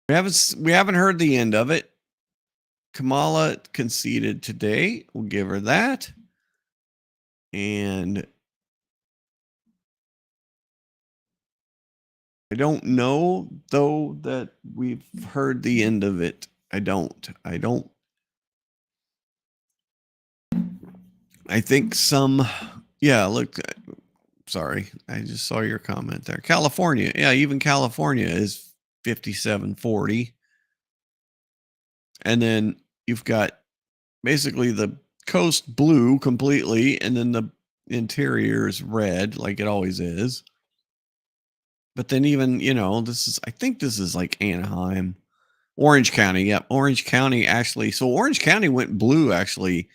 We haven't heard the end of it. Kamala conceded today. We'll give her that. And I don't know, though, that we've heard the end of it. I don't. I think look, sorry. I just saw your comment there. California. Yeah, even California is 57-40. And then you've got basically the coast blue completely, and then the interior is red, like it always is. But then even, I think this is like Anaheim, Orange County. Yep. Orange County actually. So Orange County went blue actually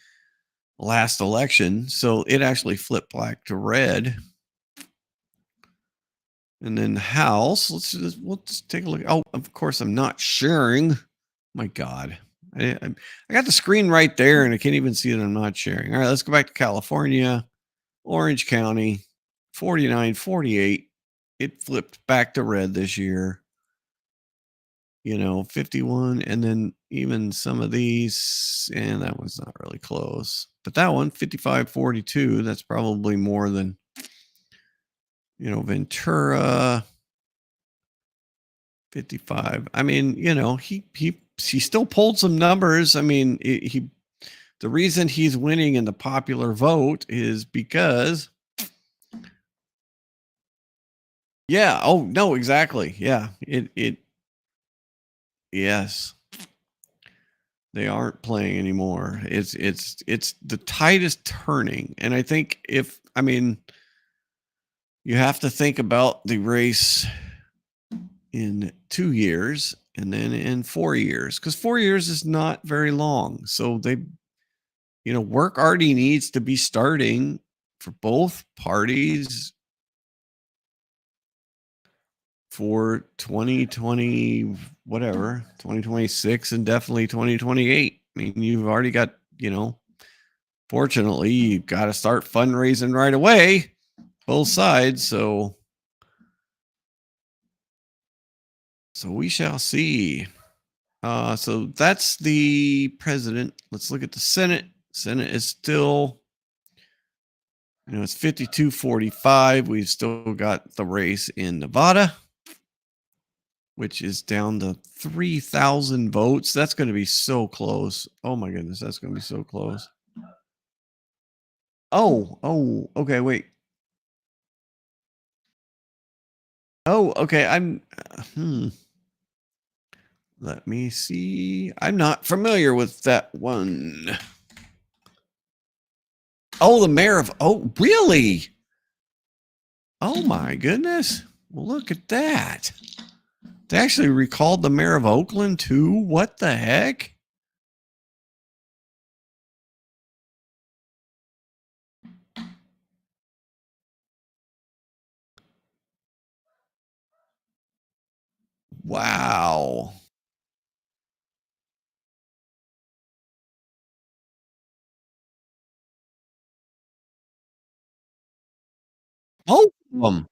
last election. So it actually flipped black to red. And then House, let's take a look. Oh, of course I'm not sharing. My God. I got the screen right there and I can't even see that I'm not sharing. All right, let's go back to California. Orange County, 49-48. It flipped back to red this year. 51. And then even some of these, and that one's not really close. But that one, 55-42, that's probably more than, Ventura. 55. I mean, he still pulled some numbers. I mean, the reason he's winning in the popular vote is because, yeah. Oh no, exactly. Yeah. Yes. They aren't playing anymore. It's the tide is turning. And I think you have to think about the race in 2 years and then in 4 years, because 4 years is not very long. So work already needs to be starting for both parties for 2020, whatever, 2026, and definitely 2028. I mean, you've already got, fortunately, you've got to start fundraising right away, both sides. So we shall see. So that's the president. Let's look at the Senate. Senate is still, it's 52-45. We've still got the race in Nevada, which is down to 3,000 votes. That's going to be so close. Oh my goodness, that's going to be so close. Oh, okay, wait. Oh, okay, let me see. I'm not familiar with that one. Oh, the mayor of, really? Oh my goodness. Well, look at that. They actually recalled the mayor of Oakland too. What the heck? Wow. Both of them.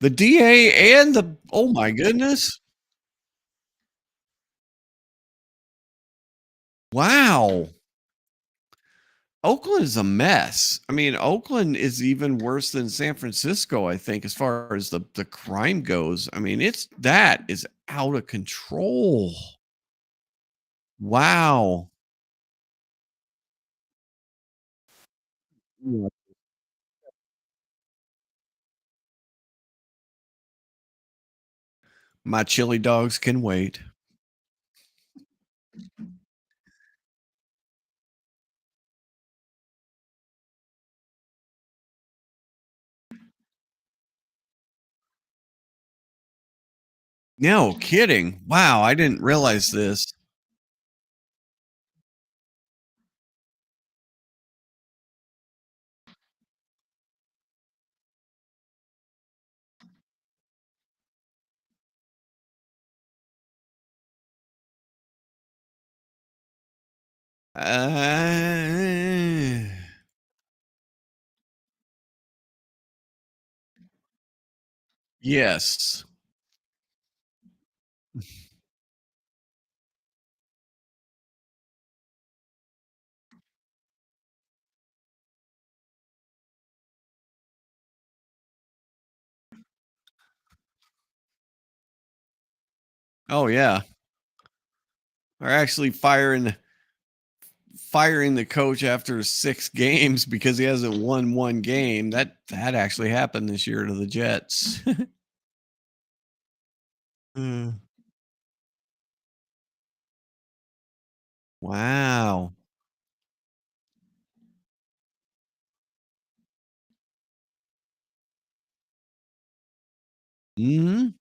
The DA and the, oh my goodness. Wow. Oakland is a mess. I mean, Oakland is even worse than San Francisco, I think, as far as the crime goes. I mean, that is out of control. Wow. Yeah. My chili dogs can wait. No kidding. Wow, I didn't realize this. Yes. Oh yeah. They're actually firing the coach after 6 games because he hasn't won 1 game. That actually happened this year to the Jets. Mm. Wow. Mhm.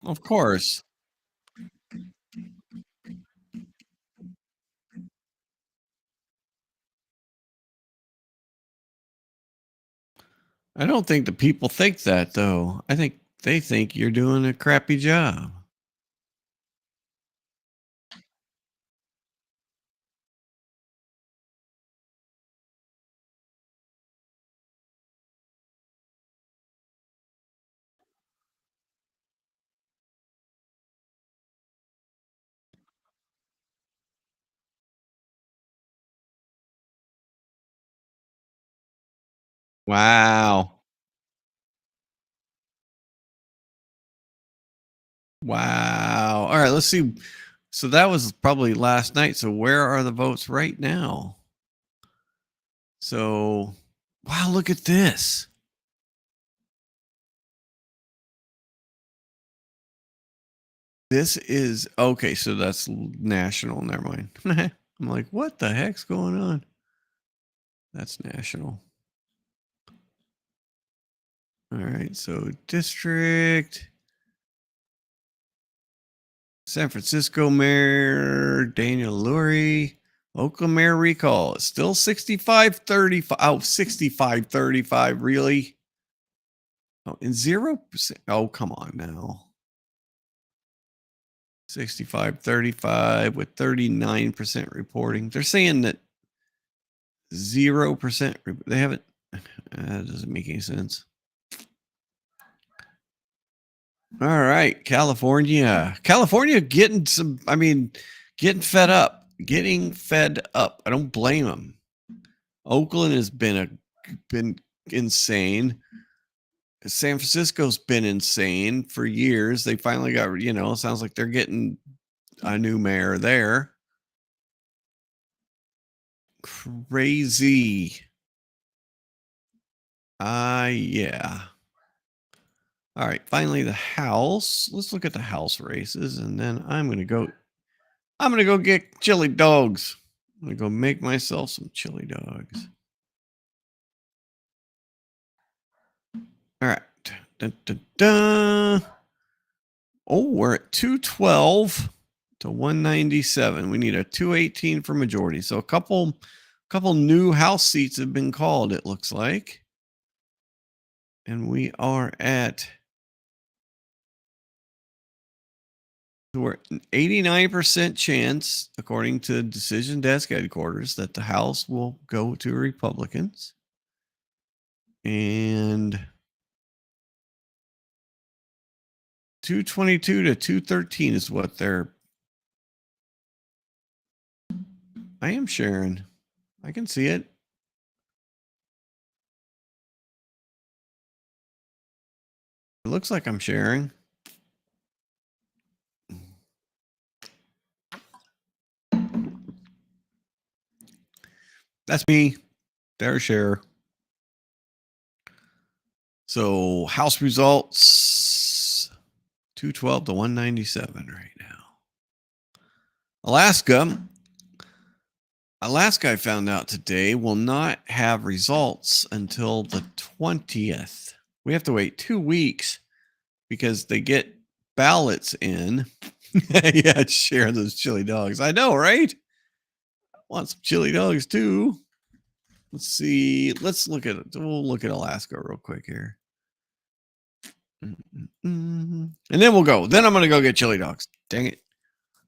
Of course. I don't think the people think that though. I think they think you're doing a crappy job. Wow. Wow. All right, let's see. So that was probably last night. So where are the votes right now? So, wow, look at this. This is okay. So that's national. Never mind. I'm like, what the heck's going on? That's national. All right. So district. San Francisco Mayor Daniel Lurie. Oakland Mayor recall. It's still 65-35. Oh, 65-35. Really? Oh, and 0%. Oh, come on now. 65-35 with 39% reporting. They're saying that 0%. They haven't. That doesn't make any sense. All right, California. California getting some. I mean, getting fed up. Getting fed up. I don't blame them. Oakland has been insane. San Francisco's been insane for years. They finally got, sounds like they're getting a new mayor there. Crazy. Yeah. All right, finally the House. Let's look at the House races, and then I'm gonna go get chili dogs. I'm gonna go make myself some chili dogs. All right. Dun, dun, dun. Oh, we're at 212 to 197. We need a 218 for majority. So a couple new House seats have been called, it looks like. And we are at, we're 89% chance, according to Decision Desk headquarters, that the House will go to Republicans. And 222 to 213 is what they're. I am sharing. I can see it. It looks like I'm sharing. That's me. Their share. So House results 212 to 197 right now. Alaska, I found out today, will not have results until the 20th. We have to wait 2 weeks because they get ballots in. Yeah, share those chili dogs. I know, right? I want some chili dogs too. Let's see. Let's look at it. We'll look at Alaska real quick here. And then we'll go. Then I'm going to go get chili dogs. Dang it.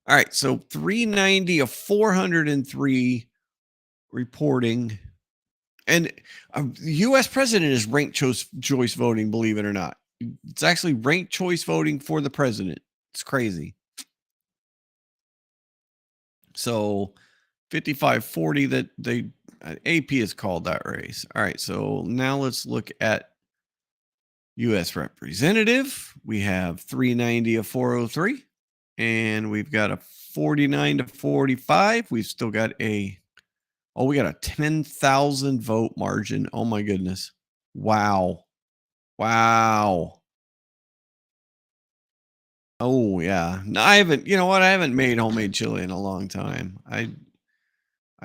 All right. So 390 of 403 reporting. And the U.S. president is ranked choice voting, believe it or not. It's actually ranked choice voting for the president. It's crazy. So 5540 that they AP has called that race. All right. So now let's look at U.S. representative. We have 390 of 403. And we've got a 49 to 45. We've still got we got a 10,000 vote margin. Oh my goodness. Wow. Wow. Oh yeah. No, I haven't, you know what? I haven't made homemade chili in a long time. I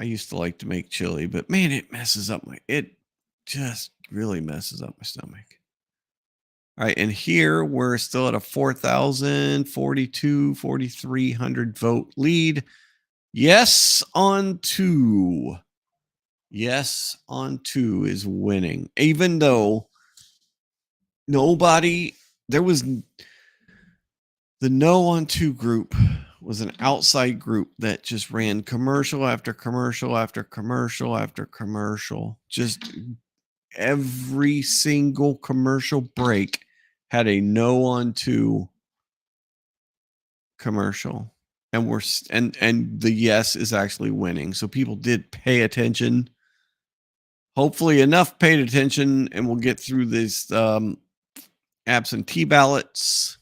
used to like to make chili, but man, it just really messes up my stomach. All right, and here we're still at a 4,400 vote lead. Yes on 2. Yes on 2 is winning, even though there was the no on 2 group was an outside group that just ran commercial after commercial after commercial after commercial. Just every single commercial break had a no on 2 commercial, and and the yes is actually winning. So people did pay attention. Hopefully enough paid attention, and we'll get through this absentee ballots.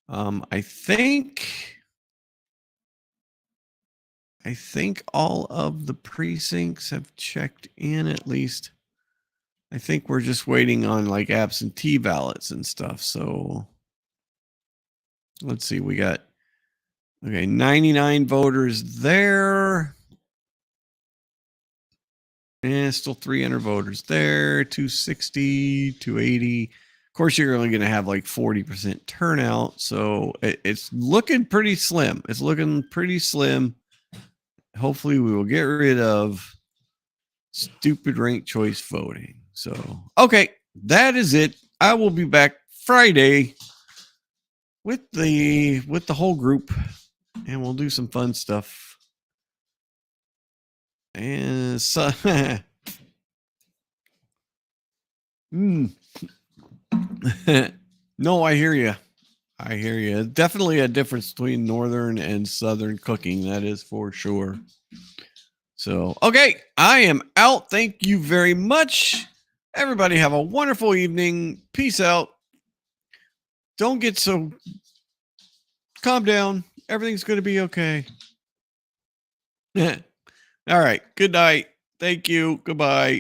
I think all of the precincts have checked in, at least. I think we're just waiting on like absentee ballots and stuff. So let's see. We got 99 voters there. And still 300 voters there. 260, 280. Of course, you're only going to have like 40% turnout. So it's looking pretty slim. It's looking pretty slim. Hopefully we will get rid of stupid ranked choice voting. So, okay, that is it. I will be back Friday with the whole group, and we'll do some fun stuff. And so, no, I hear you. I hear you. Definitely a difference between northern and southern cooking. That is for sure. So, okay, I am out. Thank you very much. Everybody have a wonderful evening. Peace out. Don't get so... Calm down. Everything's going to be okay. All right. Good night. Thank you. Goodbye.